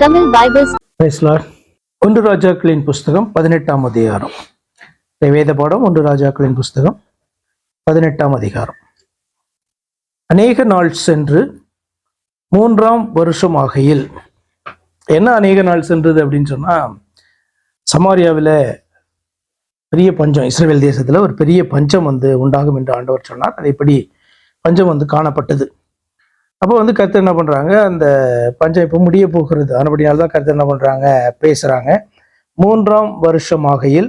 Tamil Bibles. Praise Lord. 1 ராஜாக்களின் புஸ்தகம் 18ஆம் அதிகாரம். வேத பாடம் 1 ராஜாக்களின் புஸ்தகம் 18ஆம் அதிகாரம். அநேக நாள் சென்று 3ஆம் வருஷம் ஆகையில், என்ன அநேக நாள் சென்றது அப்படின்னு சொன்னா, சமாரியாவில் பெரிய பஞ்சம், இஸ்ரவேல் தேசத்துல ஒரு பெரிய பஞ்சம் உண்டாகும் என்று ஆண்டவர் சொன்னார். அதைப்படி பஞ்சம் காணப்பட்டது. அப்போ கர்த்தர் என்ன பண்றாங்க, அந்த பஞ்சம் இப்போ முடிய போகிறது. ஆனபடியால் தான் கர்த்தர் என்ன பண்றாங்க, பேசுறாங்க. 3ஆம் வருஷம் ஆகையில்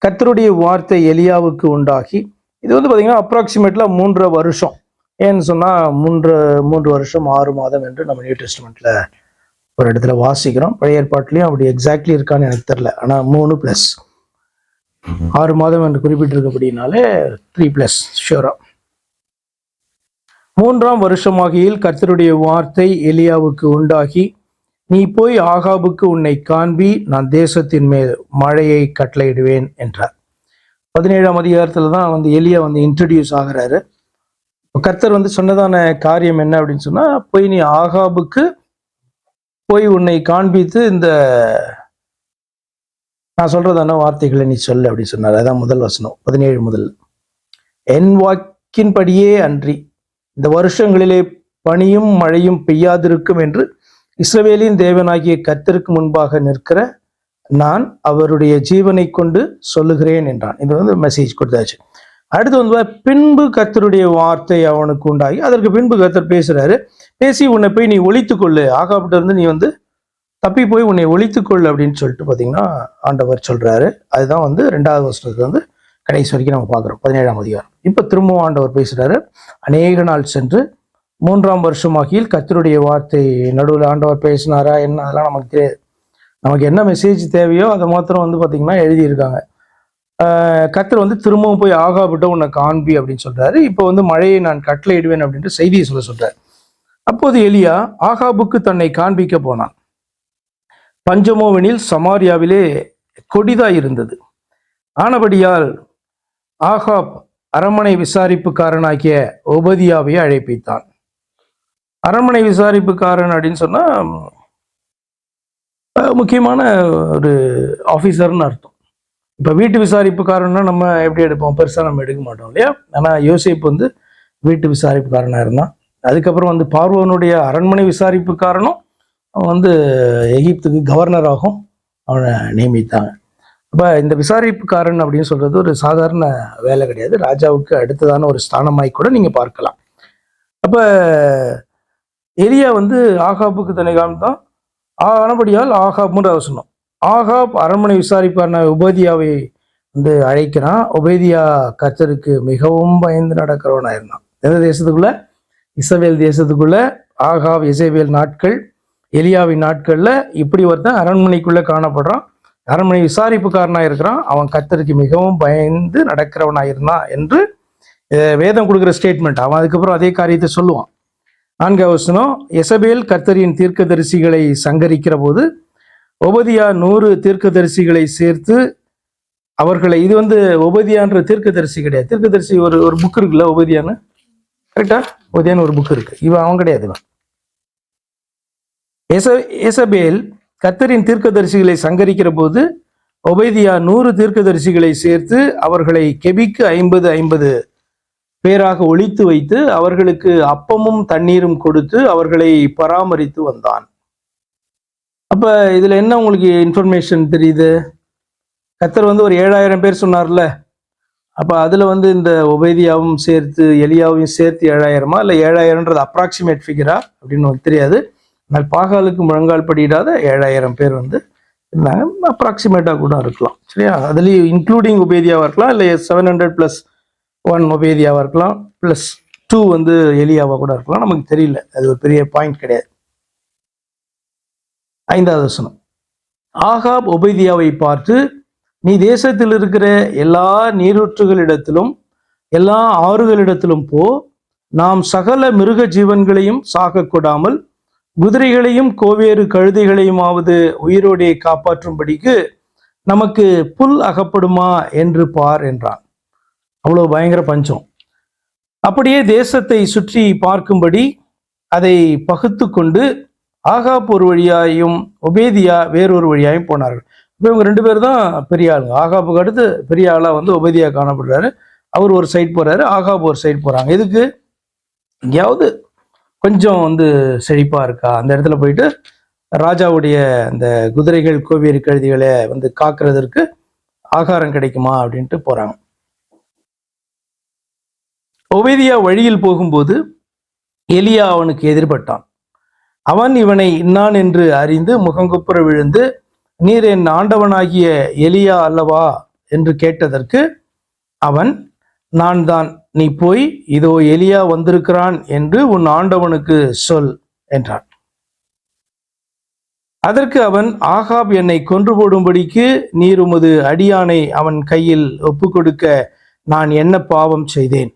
கர்த்தருடைய வார்த்தை எலியாவுக்கு உண்டாகி, இது பாத்தீங்கன்னா அப்ராக்சிமேட்லா 3 வருஷம். ஏன்னு சொன்னா 3 வருஷம் 6 மாதம் என்று நம்ம நியூ டெஸ்ட்மெண்ட்ல ஒரு இடத்துல வாசிக்கிறோம். பழைய ஏற்பாட்டிலையும் அப்படி எக்ஸாக்ட்லி இருக்கான்னு எனக்கு தெரியல. ஆனா 3 + 6 மாதம் என்று குறிப்பிட்டிருக்கபடினாலே 3+ ஷூரா. 3ஆம் வருஷமாகியில் கர்த்தருடைய வார்த்தை எலியாவுக்கு உண்டாகி, நீ போய் ஆகாபுக்கு உன்னை காண்பி, நான் தேசத்தின் மேல் மழையை கட்டளையிடுவேன் என்றார். 17ஆம் அதிகாரத்துல தான் எலியா இன்ட்ரடியூஸ் ஆகிறாரு. கர்த்தர் சொன்னதான காரியம் என்ன அப்படின்னு சொன்னா, போய் நீ ஆகாபுக்கு போய் உன்னை காண்பித்து இந்த நான் சொல்றதான வார்த்தைகளை நீ சொல்லு அப்படின்னு சொன்னார். அதான் முதல் வசனம் 17 முதல். என் வாக்கின்படியே அன்றி இந்த வருஷங்களிலே பனியும் மழையும் பெய்யாதிருக்கும் என்று இஸ்ரவேலின் தேவனாகிய கர்த்தருக்கு முன்பாக நிற்கிற நான் அவருடைய ஜீவனை கொண்டு சொல்லுகிறேன் என்றான். இது மெசேஜ் கொடுத்தாச்சு. அடுத்து பின்பு கர்த்தருடைய வார்த்தை அவனுக்கு உண்டாகி, அதற்கு பின்பு கர்த்தர் பேசுறாரு. பேசி, உன்னை போய் நீ ஒழித்துக்கொள்ளு, ஆகாபிட்ட இருந்து நீ தப்பி போய் உன்னை ஒழித்துக்கொள்ளு அப்படின்னு சொல்லிட்டு பாத்தீங்கன்னா ஆண்டவர் சொல்றாரு. அதுதான் 2வது வருஷத்துல கடைசி வரைக்கும் நம்ம பார்க்குறோம் 17ஆம் அதிகாரம். இப்போ திரும்பவும் ஆண்டவர் பேசுறாரு. அநேக நாள் சென்று 3ஆம் வருஷமாகியில் கர்த்தருடைய வார்த்தை, நடுவில் ஆண்டவர் பேசினாரா என்ன அதெல்லாம் நமக்கு தெரியாது. நமக்கு என்ன மெசேஜ் தேவையோ அதை மாத்திரம் பார்த்தீங்கன்னா எழுதியிருக்காங்க. கர்த்தர் திரும்பவும் போய் ஆகாபிட்ட உன்னை காண்பி அப்படின்னு சொல்றாரு. இப்போ மழையை நான் கட்டளையிடுவேன் அப்படின்ட்டு செய்தியை சொல்றாரு. அப்போது எலியா ஆகாபுக்கு தன்னை காண்பிக்க போனான். பஞ்சமோவெனில் சமாரியாவிலே கொடிதாய் இருந்தது. ஆனபடியால் ஆகாப் அரண்மனை விசாரிப்புக்காரனாகிய ஒபதியாவை அழைப்பித்தான். அரண்மனை விசாரிப்புக்காரன் அப்படின்னு சொன்னா முக்கியமான ஒரு ஆபீசர்னு அர்த்தம். இப்ப வீட்டு விசாரிப்புக்காரன்னா நம்ம எப்படி எடுப்போம், பெருசா நம்ம எடுக்க மாட்டோம் இல்லையா. ஆனா யோசேப்பு வீட்டு விசாரிப்புக்காரனா இருந்தான். அதுக்கப்புறம் பார்வோனுடைய அரண்மனை விசாரிப்புக்காரனும் அவன் எகிப்துக்கு கவர்னராகவும் அவனை நியமித்தாங்க. அப்ப இந்த விசாரிப்புக்காரன் அப்படின்னு சொல்றது ஒரு சாதாரண வேலை கிடையாது. ராஜாவுக்கு அடுத்ததான ஒரு ஸ்தானமாய் கூட நீங்க பார்க்கலாம். அப்ப எலியா ஆகாபுக்கு தன்னை காமித்தான். ஆனபடியால் ஆகாப்னு சொன்னோம். ஆகாப் அரண்மனை விசாரிப்பான உபேதியாவை அழைக்கிறான். உபேதியா கர்த்தருக்கு மிகவும் பயந்து நடக்கிறவனா இருந்தான். எந்த தேசத்துக்குள்ள? இஸ்ரவேல் தேசத்துக்குள்ள. ஆகாப் எசேபேல் நாட்கள், எலியாவின் நாட்கள்ல இப்படி ஒருத்தன் அரண்மனைக்குள்ள காணப்படுறான். அரண்மனை விசாரிப்புக்காரனா இருக்கிறான். அவன் கர்த்தருக்கு மிகவும் பயந்து நடக்கிறவனா இருந்தான் என்று வேதம் கொடுக்குற ஸ்டேட்மெண்ட். அவன் அதுக்கப்புறம் அதே காரியத்தை சொல்லுவான். 4வது வசனம், எசபேல் கர்த்தரின் தீர்க்கதரிசிகளை சங்கரிக்கிற போது ஒபதியா 100 தீர்க்கதரிசிகளை சேர்த்து அவர்களை, இது ஒபதியான்ற தீர்க்கதரிசி கிடையாது. தீர்க்கதரிசி ஒரு புக் இருக்குல்ல, ஒபதியான்னு, கரெக்டா? ஒபதியான்னு ஒரு புக் இருக்கு. அவன் கிடையாது. எசபேல் கர்த்தரின் தீர்க்கதரிசிகளை சங்கரிக்கிற போது ஒபேதியா 100 தீர்க்கதரிசிகளை சேர்த்து அவர்களை கெபிக்கு 50 பேராக ஒழித்து வைத்து அவர்களுக்கு அப்பமும் தண்ணீரும் கொடுத்து அவர்களை பராமரித்து வந்தான். அப்ப இதுல என்ன உங்களுக்கு இன்ஃபர்மேஷன் தெரியுது? கர்த்தர் ஒரு 7000 பேர் சொன்னார்ல. அப்ப அதுல இந்த ஒபேதியாவும் சேர்த்து எலியாவையும் சேர்த்து 7000 இல்ல 7000ன்றது அப்ராக்சிமேட் ஃபிகரா அப்படின்னு நமக்கு தெரியாது. ஆனால் பாகாலுக்கு முழங்கால் படியிடாத 7000 பேர் இருந்தாங்க. அப்ராக்சிமேட்டா கூட இருக்கலாம், சரியா? அதுலயும் இன்க்ளூடிங் ஒபேதியாவா இருக்கலாம், இல்லை 700 + 1 ஒபேதியாவா இருக்கலாம், +2 எலியாவா கூட இருக்கலாம். நமக்கு தெரியல, அது ஒரு பெரிய பாயிண்ட் கிடையாது. 5வது வசனம், ஆகாப் ஒபேதியாவை பார்த்து, நீ தேசத்தில் இருக்கிற எல்லா நீரூற்றுகளிடத்திலும் எல்லா ஆறுகளிடத்திலும் போ, நாம் சகல மிருக ஜீவன்களையும் சாக கொடாமல் குதிரைகளையும் கோவேறு கழுதைகளையுமாவது உயிரோடே காப்பாற்றும்படிக்கு நமக்கு புல் அகப்படுமா என்று பார் என்றான். அவ்வளவு பயங்கர பஞ்சம். அப்படியே தேசத்தை சுற்றி பார்க்கும்படி அதை பகுத்து கொண்டு ஆகாப் ஒரு வழியாயும் ஒபேதியா வேறொரு வழியாயும் போனார்கள். இப்போ இவங்க 2 பேர் தான் பெரிய ஆளுங்க. ஆகாப்புக்கு அடுத்து பெரிய ஆளா வந்து ஒபேதியா காணப்படுறாரு. அவர் ஒரு சைடு போறாரு, ஆகாப் ஒரு சைடு போறாங்க. எதுக்கு? எங்கேயாவது கொஞ்சம் வந்து செழிப்பா இருக்கா, அந்த இடத்துல போயிட்டு ராஜாவுடைய அந்த குதிரைகள் கோவேறு கழுதிகளை வந்து காக்குறதற்கு ஆகாரம் கிடைக்குமா அப்படின்ட்டு போறாங்க. ஒபேதியா வழியில் போகும்போது எலியா அவனுக்கு எதிர்பட்டான். அவன் இவனை இன்னான் என்று அறிந்து முகங்குப்புற விழுந்து, நீர் என் ஆண்டவனாகிய எலியா அல்லவா என்று கேட்டதற்கு அவன், நான் தான், நீ போய் இதோ எலியா வந்திருக்கிறான் என்று உன் ஆண்டவனுக்கு சொல் என்றான். அதற்கு அவன், ஆகாப் என்னை கொன்று போடும்படிக்கு நீர் உமது அடியானை அவன் கையில் ஒப்பு கொடுக்க நான் என்ன பாவம் செய்தேன்?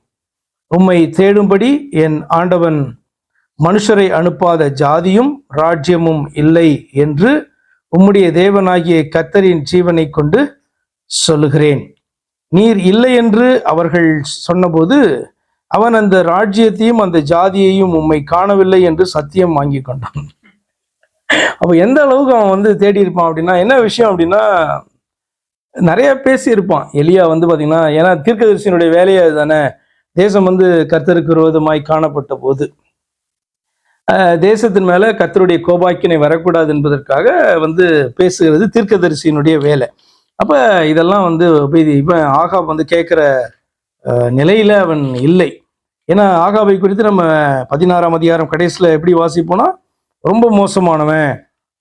உம்மை தேடும்படி என் ஆண்டவன் மனுஷரை அனுப்பாத ஜாதியும் ராஜ்யமும் இல்லை என்று உம்முடைய தேவனாகிய கர்த்தரின் ஜீவனை கொண்டு சொல்லுகிறேன். நீர் இல்லை என்று அவர்கள் சொன்னபோது அவன் அந்த ராஜ்யத்தையும் அந்த ஜாதியையும் உம்மை காணவில்லை என்று சத்தியம் வாங்கி கொண்டான். அப்ப எந்த அளவுக்கு அவன் வந்து தேடி இருப்பான் அப்படின்னா, என்ன விஷயம் அப்படின்னா, நிறைய பேசி இருப்பான் எலியா வந்து பாத்தீங்கன்னா. ஏன்னா தீர்க்கதரிசியினுடைய வேலையே அதுதானே. தேசம் வந்து கர்த்தருக்கு விரோதமாய் காணப்பட்ட போது தேசத்தின் மேல கர்த்தருடைய கோபாக்கினை வரக்கூடாது என்பதற்காக வந்து பேசுகிறது தீர்க்கதரிசியினுடைய வேலை. அப்ப இதெல்லாம் வந்து இப்ப ஆகாப் வந்து கேட்கிற நிலையில அவன் இல்லை. ஏன்னா ஆகாபை குறித்து நம்ம 16ஆம் அதிகாரம் கடைசியில எப்படி வாசிப்போம்னா, ரொம்ப மோசமானவன்,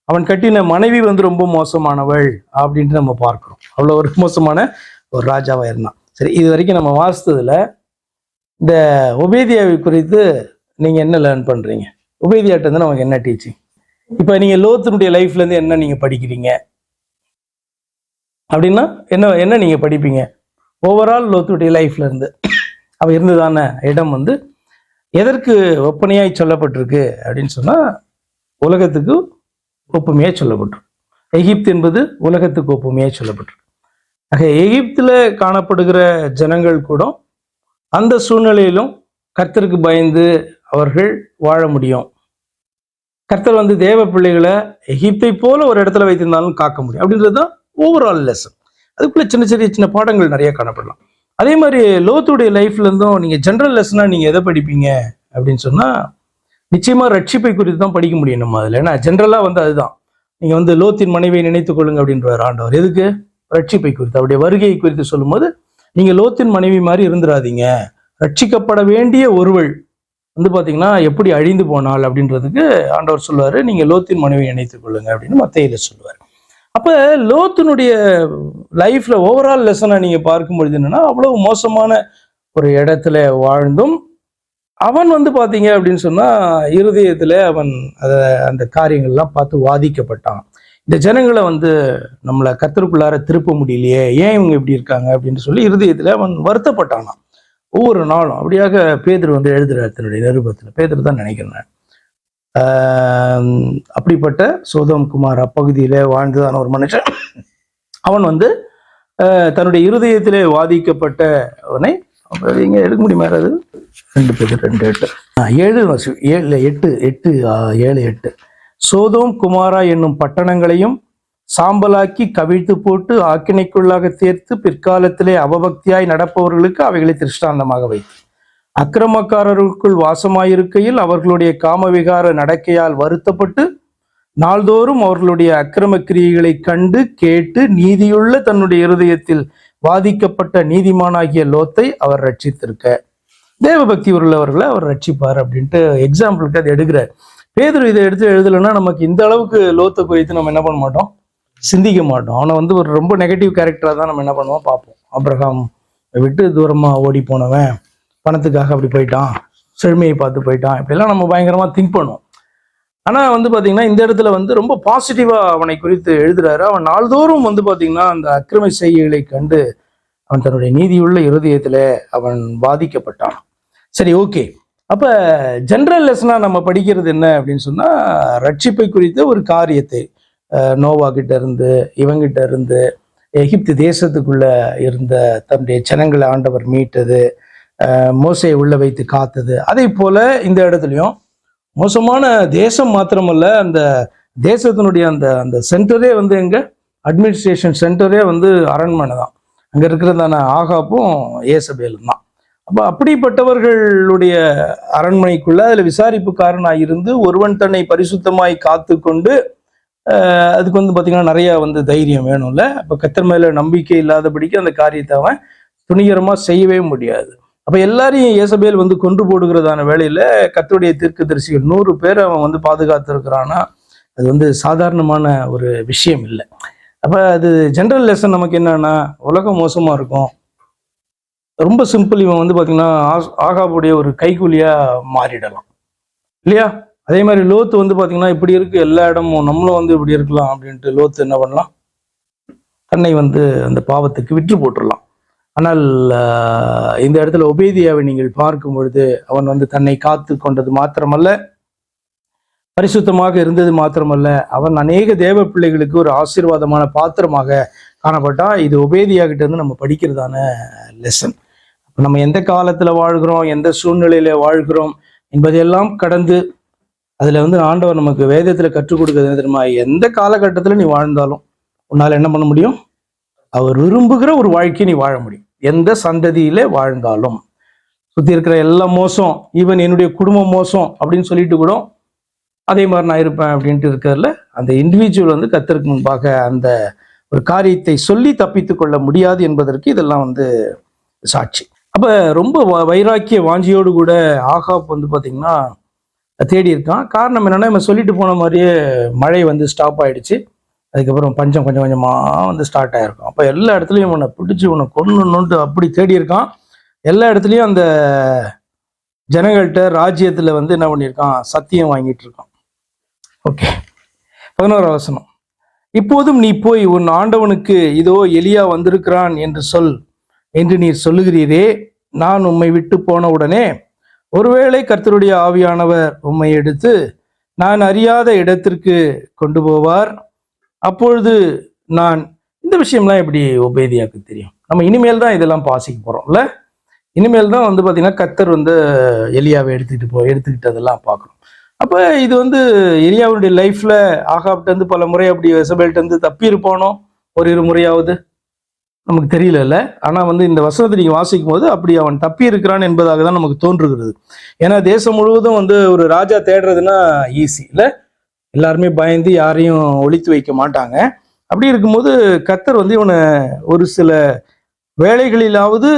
அவன் கட்டின மனைவி வந்து ரொம்ப மோசமானவள் அப்படின்ட்டு நம்ம பார்க்கிறோம். அவ்வளோ ஒரு மோசமான ஒரு ராஜாவா இருந்தான். சரி, இது வரைக்கும் நம்ம வாசித்ததுல இந்த ஒபேதியாவை குறித்து நீங்க என்ன லேர்ன் பண்றீங்க? ஒபேதியாட்ட இருந்து நமக்கு என்ன டீச்சிங்? இப்ப நீங்க லோத்தினுடைய லைஃப்ல இருந்து என்ன நீங்க படிக்கிறீங்க அப்படின்னா என்ன என்ன நீங்க படிப்பீங்க? ஓவரால் லோத்துடைய லைஃப்ல இருந்து அவ இருந்ததான இடம் வந்து எதற்கு ஒப்பனையாய் சொல்லப்பட்டிருக்கு அப்படின்னு சொன்னா, உலகத்துக்கு ஒப்புமையாய் சொல்லப்பட்டிருக்கு. எகிப்து என்பது உலகத்துக்கு ஒப்புமையாய் சொல்லப்பட்டிருக்கு. ஆக எகிப்துல காணப்படுகிற ஜனங்கள் கூட அந்த சூழ்நிலையிலும் கர்த்தருக்கு பயந்து அவர்கள் வாழ முடியும். கர்த்தர் வந்து தேவ பிள்ளைகளை எகிப்தை போல ஒரு இடத்துல வைத்திருந்தாலும் காக்க முடியும் அப்படின்றதுதான் ஓவரால் லெசன். அதுக்குள்ள சின்ன சின்ன பாடங்கள் நிறைய காணப்படலாம். அதே மாதிரி லோத்துடைய லைஃப்ல இருந்தும் நீங்க ஜென்ரல் லெசனா நீங்க எதை படிப்பீங்க அப்படின்னு சொன்னா, நிச்சயமா ரட்சிப்பை குறித்து தான் படிக்க முடியும் நம்ம அதுல. ஏன்னா ஜென்ரலா வந்து அதுதான், நீங்க வந்து லோத்தின் மனைவியை நினைத்துக் கொள்ளுங்க அப்படின்ற ஆண்டவர். எதுக்கு? ரட்சிப்பை குறித்து, அவருடைய வருகையை குறித்து சொல்லும் போது, நீங்க லோத்தின் மனைவி மாதிரி இருந்துடாதீங்க, ரட்சிக்கப்பட வேண்டிய ஒருவள் வந்து பாத்தீங்கன்னா எப்படி அழிந்து போனாள் அப்படின்றதுக்கு ஆண்டவர் சொல்லுவாரு, நீங்க லோத்தின் மனைவியை நினைத்துக் கொள்ளுங்க அப்படின்னு மத்தேயில சொல்லுவார். அப்ப லோத்தினுடைய லைஃப்ல ஓவரால் லெசனை நீங்க பார்க்கும் பொழுது என்னன்னா, அவ்வளவு மோசமான ஒரு இடத்துல வாழ்ந்தும் அவன் வந்து பாத்தீங்க அப்படின்னு சொன்னா இருதயத்துல அவன் அந்த காரியங்கள்லாம் பார்த்து வாதிக்கப்பட்டான். இந்த ஜனங்களை வந்து நம்மளை கர்த்தருக்குள்ளார திருப்ப முடியலையே, ஏன் இவங்க இப்படி இருக்காங்க அப்படின்னு சொல்லி இருதயத்துல அவன் வருத்தப்பட்டானான் ஒவ்வொரு நாளும். அப்படியாக பேதுரு வந்து எழுதுறார் தன்னுடைய நிருபத்துல. பேதுரு தான் நினைக்கிறேன். அப்படிப்பட்ட சோதோம் குமார் அப்பகுதியில வாழ்ந்துதான் ஒரு மனுஷன். அவன் வந்து தன்னுடைய இருதயத்திலே வாதிக்கப்பட்டவனை இங்க எடுக்க முடியுமா? அது 2 பேதுரு 2:8 சோதோம் குமாரா என்னும் பட்டணங்களையும் சாம்பலாக்கி கவிழ்த்து போட்டு ஆக்கினைக்குள்ளாக தேர்த்து பிற்காலத்திலே அவபக்தியாய் நடப்பவர்களுக்கு அவைகளை திருஷ்டாந்தமாக வைத்து அக்கிரமக்காரர்களுக்குள் வாசமாயிருக்கையில் அவர்களுடைய காமவிகார நடக்கையால் வருத்தப்பட்டு நாள்தோறும் அவர்களுடைய அக்கிரம கிரியைகளை கண்டு கேட்டு நீதியுள்ள தன்னுடைய இருதயத்தில் வாதிக்கப்பட்ட நீதிமானாகிய லோத்தை அவர் ரட்சித்திருக்க தேவபக்தி உள்ளவர்களை அவர் ரட்சிப்பார் அப்படின்ட்டு எக்ஸாம்பிளுக்கு அது எடுக்கிறார். பேதுரு இதை எடுத்து எழுதலைன்னா நமக்கு இந்த அளவுக்கு லோத்தை குறித்து நம்ம என்ன பண்ண மாட்டோம், சிந்திக்க மாட்டோம். அவனை வந்து ஒரு ரொம்ப நெகட்டிவ் கேரக்டராக தான் நம்ம என்ன பண்ணுவோம் பார்ப்போம். ஆபிரகாம் விட்டு தூரமா ஓடி போனவன், பணத்துக்காக அப்படி போயிட்டான், செழுமையை பார்த்து போயிட்டான், இப்படிலாம் நம்ம பயங்கரமா திங்க் பண்ணுவோம். ஆனா வந்து பாத்தீங்கன்னா இந்த இடத்துல வந்து ரொம்ப பாசிட்டிவா அவனை குறித்து எழுதுறாரு. அவன் நாள்தோறும் வந்து பாத்தீங்கன்னா அந்த அக்கிரம செய்கைகளை கண்டு அவன் தன்னுடைய நீதியுள்ள இருதயத்துல அவன் பாதிக்கப்பட்டான். சரி, ஓகே. அப்ப ஜெனரல் லெசனா நம்ம படிக்கிறது என்ன அப்படின்னு சொன்னா, ரட்சிப்பை குறித்த ஒரு காரியத்தை நோவா கிட்ட இருந்து இவங்கிட்ட இருந்து எகிப்து தேசத்துக்குள்ள இருந்த தன்னுடைய ஜனங்களை ஆண்டவர் மீட்டது, மோசையை உள்ள வைத்து காத்தது. அதே போல இந்த இடத்துலையும் மோசமான தேசம் மாத்திரமல்ல, அந்த தேசத்தினுடைய அந்த அந்த சென்டரே வந்து எங்க அட்மினிஸ்ட்ரேஷன் சென்டரே வந்து அரண்மனை தான். அங்க இருக்கிறதான ஆகாப்பும் ஏசபேலும் தான். அப்ப அப்படிப்பட்டவர்களுடைய அரண்மனைக்குள்ள அதுல விசாரிப்புக்காரனாக இருந்து ஒருவன் தன்னை பரிசுத்தமாய் காத்து கொண்டு, அதுக்கு வந்து பாத்தீங்கன்னா நிறைய வந்து தைரியம் வேணும்ல. அப்ப கர்த்தர் மேல நம்பிக்கை இல்லாதபடிக்கு அந்த காரியத்தை அவன் துணிகரமா செய்யவே முடியாது. அப்ப எல்லாரையும் ஏசபேல் வந்து கொன்று போடுகிறதான வேலையில கர்த்தருடைய தீர்க்கதரிசிகள் 100 பேர் அவன் வந்து பாதுகாத்து இருக்கிறான்னா, அது வந்து சாதாரணமான ஒரு விஷயம் இல்லை. அப்ப அது ஜெனரல் லெசன் நமக்கு என்னன்னா, உலகம் மோசமா இருக்கும். ரொம்ப சிம்பிள். இவன் வந்து பாத்தீங்கன்னா ஆகாபுடைய ஒரு கைக்கூலியா மாறிடலாம் இல்லையா? அதே மாதிரி லோத்து வந்து பாத்தீங்கன்னா இப்படி இருக்கு எல்லா இடமும், நம்மளும் வந்து இப்படி இருக்கலாம் அப்படின்ட்டு லோத்து என்ன பண்ணலாம், தன்னை வந்து அந்த பாவத்துக்கு விற்று போட்டுடலாம். ஆனால் இந்த இடத்துல ஒபேதியாவை நீங்கள் பார்க்கும் பொழுது அவன் வந்து தன்னை காத்து கொண்டது மாத்திரமல்ல, பரிசுத்தமாக இருந்தது மாத்திரமல்ல, அவன் அநேக தேவ பிள்ளைகளுக்கு ஒரு ஆசீர்வாதமான பாத்திரமாக காணப்பட்டான். இது ஒபேதியா கிட்ட இருந்து நம்ம படிக்கிறதான லெசன். நம்ம எந்த காலத்துல வாழ்கிறோம், எந்த சூழ்நிலையில வாழ்கிறோம் என்பதையெல்லாம் கடந்து அதுல வந்து ஆண்டவர் நமக்கு வேதத்துல கற்றுக் கொடுக்கிறது தெரியுமா, எந்த காலகட்டத்துல நீ வாழ்ந்தாலும் உன்னால என்ன பண்ண முடியும், அவர் விரும்புகிற ஒரு வாழ்க்கையை நீ வாழ முடியும். எந்த சந்ததியில வாழ்ந்தாலும் சுத்தி இருக்கிற எல்லாம் மோசம், ஈவன் என்னுடைய குடும்பம் மோசம் அப்படின்னு சொல்லிட்டு கூட அதே மாதிரி நான் இருப்பேன் அப்படின்ட்டு இருக்கிறதுல அந்த இண்டிவிஜுவல் வந்து கர்த்தருக்கு முன்பாக அந்த ஒரு காரியத்தை சொல்லி தப்பித்து கொள்ள முடியாது என்பதற்கு இதெல்லாம் வந்து சாட்சி. அப்ப ரொம்ப வைராக்கிய வாஞ்சியோடு கூட ஆகாப் வந்து பாத்தீங்கன்னா தேடி இருக்கான். காரணம் என்னன்னா, இவன் சொல்லிட்டு போன மாதிரியே மழை வந்து ஸ்டாப் ஆயிடுச்சு. அதுக்கப்புறம் பஞ்சம் கொஞ்சம் கொஞ்சமா வந்து ஸ்டார்ட் ஆயிருக்கும். அப்ப எல்லா இடத்துலயும் உன்னை பிடிச்சி உன்னை கொன்னுட்டு அப்படி தேடி இருக்கான். எல்லா இடத்துலயும் அந்த ஜனங்கள்கிட்ட ராஜ்யத்துல வந்து என்ன பண்ணியிருக்கான், சத்தியம் வாங்கிட்டு இருக்கான். ஓகே, 11ஆம் வசனம். இப்போதும் நீ போய் உன் ஆண்டவனுக்கு இதோ எலியா வந்திருக்கிறான் என்று சொல் என்று நீர் சொல்லுகிறீரே, நான் உம்மை விட்டு போன உடனே ஒருவேளை கர்த்தருடைய ஆவியானவர் உம்மை எடுத்து நான் அறியாத இடத்திற்கு கொண்டு போவார். அப்பொழுது நான் இந்த விஷயம்லாம் எப்படி ஒபேதியாக்கு தெரியும்? நம்ம இனிமேல் தான் இதெல்லாம் வாசிக்க போறோம்ல. இனிமேல் தான் வந்து பாத்தீங்கன்னா கர்த்தர் வந்து எலியாவை எடுத்துக்கிட்டதெல்லாம் பார்க்கணும். அப்ப இது வந்து எலியாவுடைய லைஃப்ல ஆகாப்ட இருந்து பல முறை அப்படி எசபேல்ட்ட இருந்து தப்பி இருப்பானோ ஒரு 2 முறையாவது, நமக்கு தெரியல. ஆனா வந்து இந்த வசனத்தை நீங்க வாசிக்கும் போது அப்படி அவன் தப்பி இருக்கிறான் என்பதாக தான் நமக்கு தோன்றுகிறது. ஏன்னா தேசம் முழுவதும் வந்து ஒரு ராஜா தேடுறதுன்னா ஈஸி இல்ல, எல்லாருமே பயந்து யாரையும் ஒழித்து வைக்க மாட்டாங்க. அப்படி இருக்கும்போது கர்த்தர் வந்து இவனை ஒரு சில வேளைகளிலாவது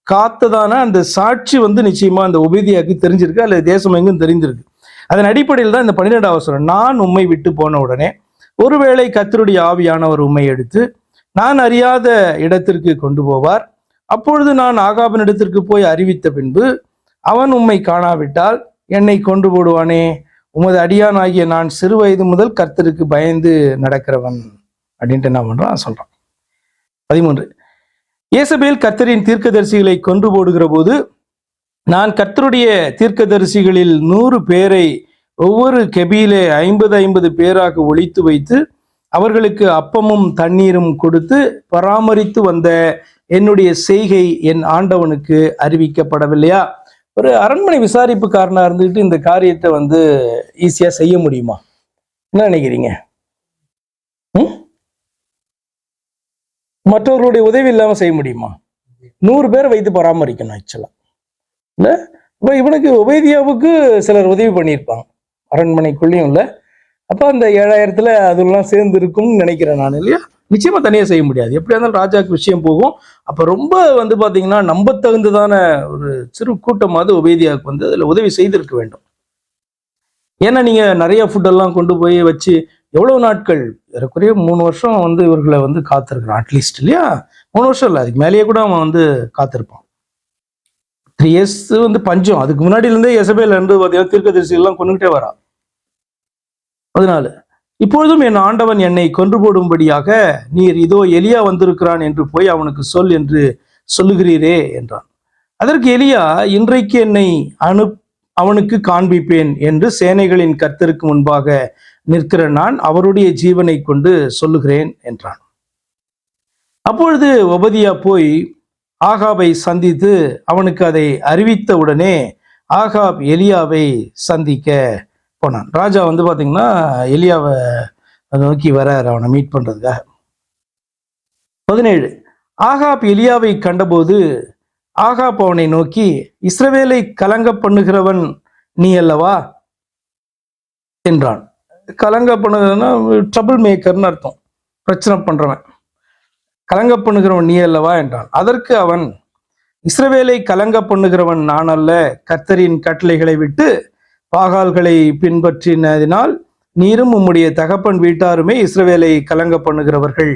காத்ததான அந்த சாட்சி வந்து நிச்சயமா அந்த ஒபேதியாக்கு தெரிஞ்சிருக்கு, அல்லது தேசம் எங்கும் தெரிஞ்சிருக்கு. அதன் அடிப்படையில் தான் இந்த 12ஆம் வசனம், நான் உம்மை விட்டு போன உடனே ஒருவேளை கர்த்தருடைய ஆவியானவர் உம்மை எடுத்து நான் அறியாத இடத்திற்கு கொண்டு போவார். அப்பொழுது நான் ஆகாபின் இடத்திற்கு போய் அறிவித்த பின்பு அவன் உம்மை காணாவிட்டால் என்னை கொண்டு போடுவானே. உமது அடியானாகிய நான் சிறு வயது முதல் கர்த்தருக்கு பயந்து நடக்கிறவன் அப்படின்ட்டு என்ன பண்றான் சொல்றான். 13. ஏசபேல் கர்த்தரின் தீர்க்கதரிசிகளை கொன்று போடுகிற போது நான் கர்த்தருடைய தீர்க்கதரிசிகளில் 100 பேரை ஒவ்வொரு கெபியிலே 50 பேராக ஒழித்து வைத்து அவர்களுக்கு அப்பமும் தண்ணீரும் கொடுத்து பராமரித்து வந்த என்னுடைய செய்கை என் ஆண்டவனுக்கு அறிவிக்கப்படவில்லையா? ஒரு அரண்மனை விசாரிப்புக்காரனா இருந்துட்டு இந்த காரியத்தை வந்து ஈஸியா செய்ய முடியுமா? என்ன நினைக்கிறீங்க? மற்றவர்களுடைய உதவி இல்லாம செய்ய முடியுமா? 100 பேரை வைத்து பராமரிக்கணும் ஆக்சுவலா இல்ல. இப்போ இவனுக்கு ஒபேதியாவுக்கு சிலர் உதவி பண்ணியிருப்பாங்க அரண்மனைக்குள்ளேயும் இல்ல. அப்ப அந்த 7000த்துல அதெல்லாம் சேர்ந்து இருக்கும்னு நினைக்கிறேன் நான் இல்லையா. நிச்சயமா தனியா செய்ய முடியாது. எப்படியா இருந்தாலும் ராஜாக்கு விஷயம் போகும். அப்ப ரொம்ப வந்து பாத்தீங்கன்னா நம்ப தகுந்ததான ஒரு சிறு கூட்டமாவது ஒபேதியாவுக்கு வந்து அதுல உதவி செய்திருக்க வேண்டும். ஏன்னா நீங்க நிறைய ஃபுட்டெல்லாம் கொண்டு போய் வச்சு எவ்வளவு நாட்கள், ஏறக்குறைய 3 வருஷம் வந்து இவர்களை வந்து காத்திருக்கிறான் அட்லீஸ்ட் இல்லையா. 3 வருஷம் இல்லை, அதுக்கு மேலேயே கூட அவன் வந்து காத்திருப்பான். 3 years வந்து பஞ்சம். அதுக்கு முன்னாடில இருந்தே எசபேல் இருந்து பார்த்தீங்கன்னா தீர்க்கதரிசி எல்லாம் கொண்டுகிட்டே வரா. 14. இப்பொழுதும் என் ஆண்டவன் என்னை கொன்று போடும்படியாக நீர் இதோ எலியா வந்திருக்கிறான் என்று போய் அவனுக்கு சொல் என்று சொல்லுகிறீரே என்றான். அதற்கு எலியா, இன்றைக்கு என்னை அவனுக்கு காண்பிப்பேன் என்று சேனைகளின் கர்த்தருக்கு முன்பாக நிற்கிற நான் அவருடைய ஜீவனை கொண்டு சொல்லுகிறேன் என்றான். அப்பொழுது ஒபதியா போய் ஆகாபை சந்தித்து அவனுக்கு அதை அறிவித்த உடனே ஆகாப் எலியாவை சந்திக்க போனான். ராஜா வந்து பாத்தீங்கன்னா எலியாவை நோக்கி வராரு அவனை மீட் பண்றதுக்காக. 17 ஆகாப் எலியாவை கண்டபோது ஆகாப் அவனை நோக்கி, இஸ்ரவேலை கலங்க பண்ணுகிறவன் நீ அல்லவா என்றான். கலங்க பண்ணுகிறவனா ட்ரபிள் மேக்கர்னு அர்த்தம், பிரச்சனை பண்றவன். கலங்க பண்ணுகிறவன் நீ அல்லவா என்றான். அதற்கு அவன், இஸ்ரவேலை கலங்க பண்ணுகிறவன் நான் அல்ல, கர்த்தரின் கட்டளைகளை விட்டு பாகால்களை பின்பற்றினதினால் நீரும் உம்முடைய தகப்பன் வீட்டாருமே இஸ்ரவேலை கலங்க பண்ணுகிறவர்கள்.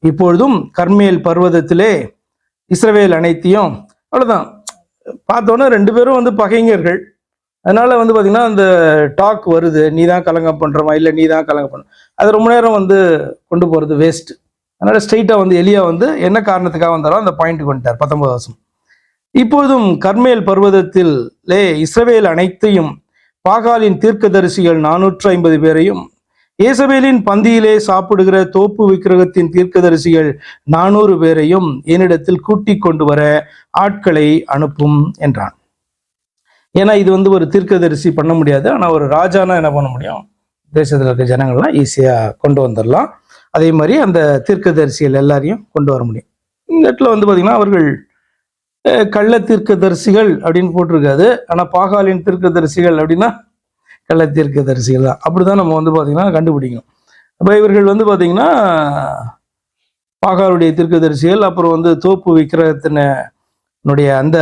இப்பொழுதும் கர்மேல் பர்வதத்திலே இஸ்ரவேல் அனைத்தையும், அவ்வளவுதான். பார்த்தோன்னா 2 பேரும் வந்து பகைஞர்கள். அதனால வந்து பாத்தீங்கன்னா அந்த டாக் வருது, நீ தான் கலங்கம் பண்றமா இல்லை நீ தான் கலங்க பண்ண, அது ரொம்ப நேரம் வந்து கொண்டு போறது வேஸ்ட். அதனால ஸ்ட்ரெயிட்டா வந்து எலியா வந்து என்ன காரணத்துக்காக வந்தாரோ அந்த பாயிண்ட்டுக்கு வந்துட்டார். 19 வருஷம். இப்பொழுதும் கர்மேல் பர்வதத்திலே இஸ்ரவேல் அனைத்தையும் பாகாலின் தீர்க்கதரிசிகள் 450 பேரையும் ஏசபேலின் பந்தியிலே சாப்பிடுகிற தோப்பு விக்கிரகத்தின் தீர்க்கதரிசிகள் 400 பேரையும் என்னிடத்தில் கூட்டிக் கொண்டு வர ஆட்களை அனுப்பும் என்றான். ஏன்னா இது வந்து ஒரு தீர்க்கதரிசி பண்ண முடியாது, ஆனா ஒரு ராஜானா என்ன பண்ண முடியும், தேசத்துல இருக்க ஜனங்கள்லாம் ஈஸியா கொண்டு வந்துடலாம். அதே மாதிரி அந்த தீர்க்கதரிசிகள் எல்லாரையும் கொண்டு வர முடியும். இந்த இடத்துல வந்து பாத்தீங்கன்னா அவர்கள் கள்ள தீர்க்கதரிசிகள் அப்படின்னு போட்டிருக்காது, ஆனா பாகாலின் தீர்க்கதரிசிகள் அப்படின்னா கள்ள தீர்க்கதரிசிகள் தான். அப்படிதான் நம்ம வந்து பாத்தீங்கன்னா கண்டுபிடிக்கணும். அப்ப இவர்கள் வந்து பாத்தீங்கன்னா பாகாலுடைய தீர்க்கதரிசிகள், அப்புறம் வந்து தோப்பு விக்கிரகத்தினுடைய அந்த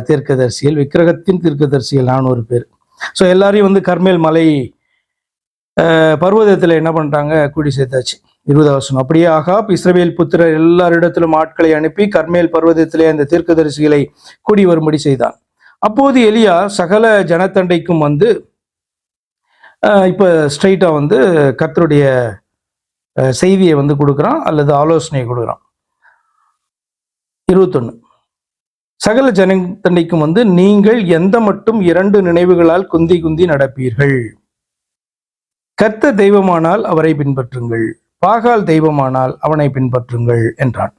தீர்க்கதரிசிகள், விக்கிரகத்தின் தீர்க்கதரிசிகள் 400 பேர். ஸோ எல்லாரையும் வந்து கர்மேல் மலை பர்வதத்துல என்ன பண்றாங்க, கூடி சேர்த்தாச்சு. 20 வருஷம். அப்படியே ஆகாப் இஸ்ரவேல் புத்திரர் எல்லாரிடத்திலும் ஆட்களை அனுப்பி கர்மேல் பர்வதத்திலே அந்த தீர்க்கதரிசிகளை கூடி வரும்படி செய்தான். அப்போது எலியா சகல ஜனத்தண்டைக்கும் வந்து இப்ப ஸ்ட்ரைட்டா வந்து கர்த்தருடைய செய்தியை வந்து கொடுக்குறான் அல்லது ஆலோசனையை கொடுக்குறான். 21 சகல ஜனத்தண்டைக்கும் வந்து, நீங்கள் எந்த மட்டும் 2 நினைவுகளால் குந்தி குந்தி நடப்பீர்கள். கர்த்தர் தெய்வமானால் அவரை பின்பற்றுங்கள், பாகால் தெய்வமானால் அவனை பின்பற்றுங்கள் என்றான்.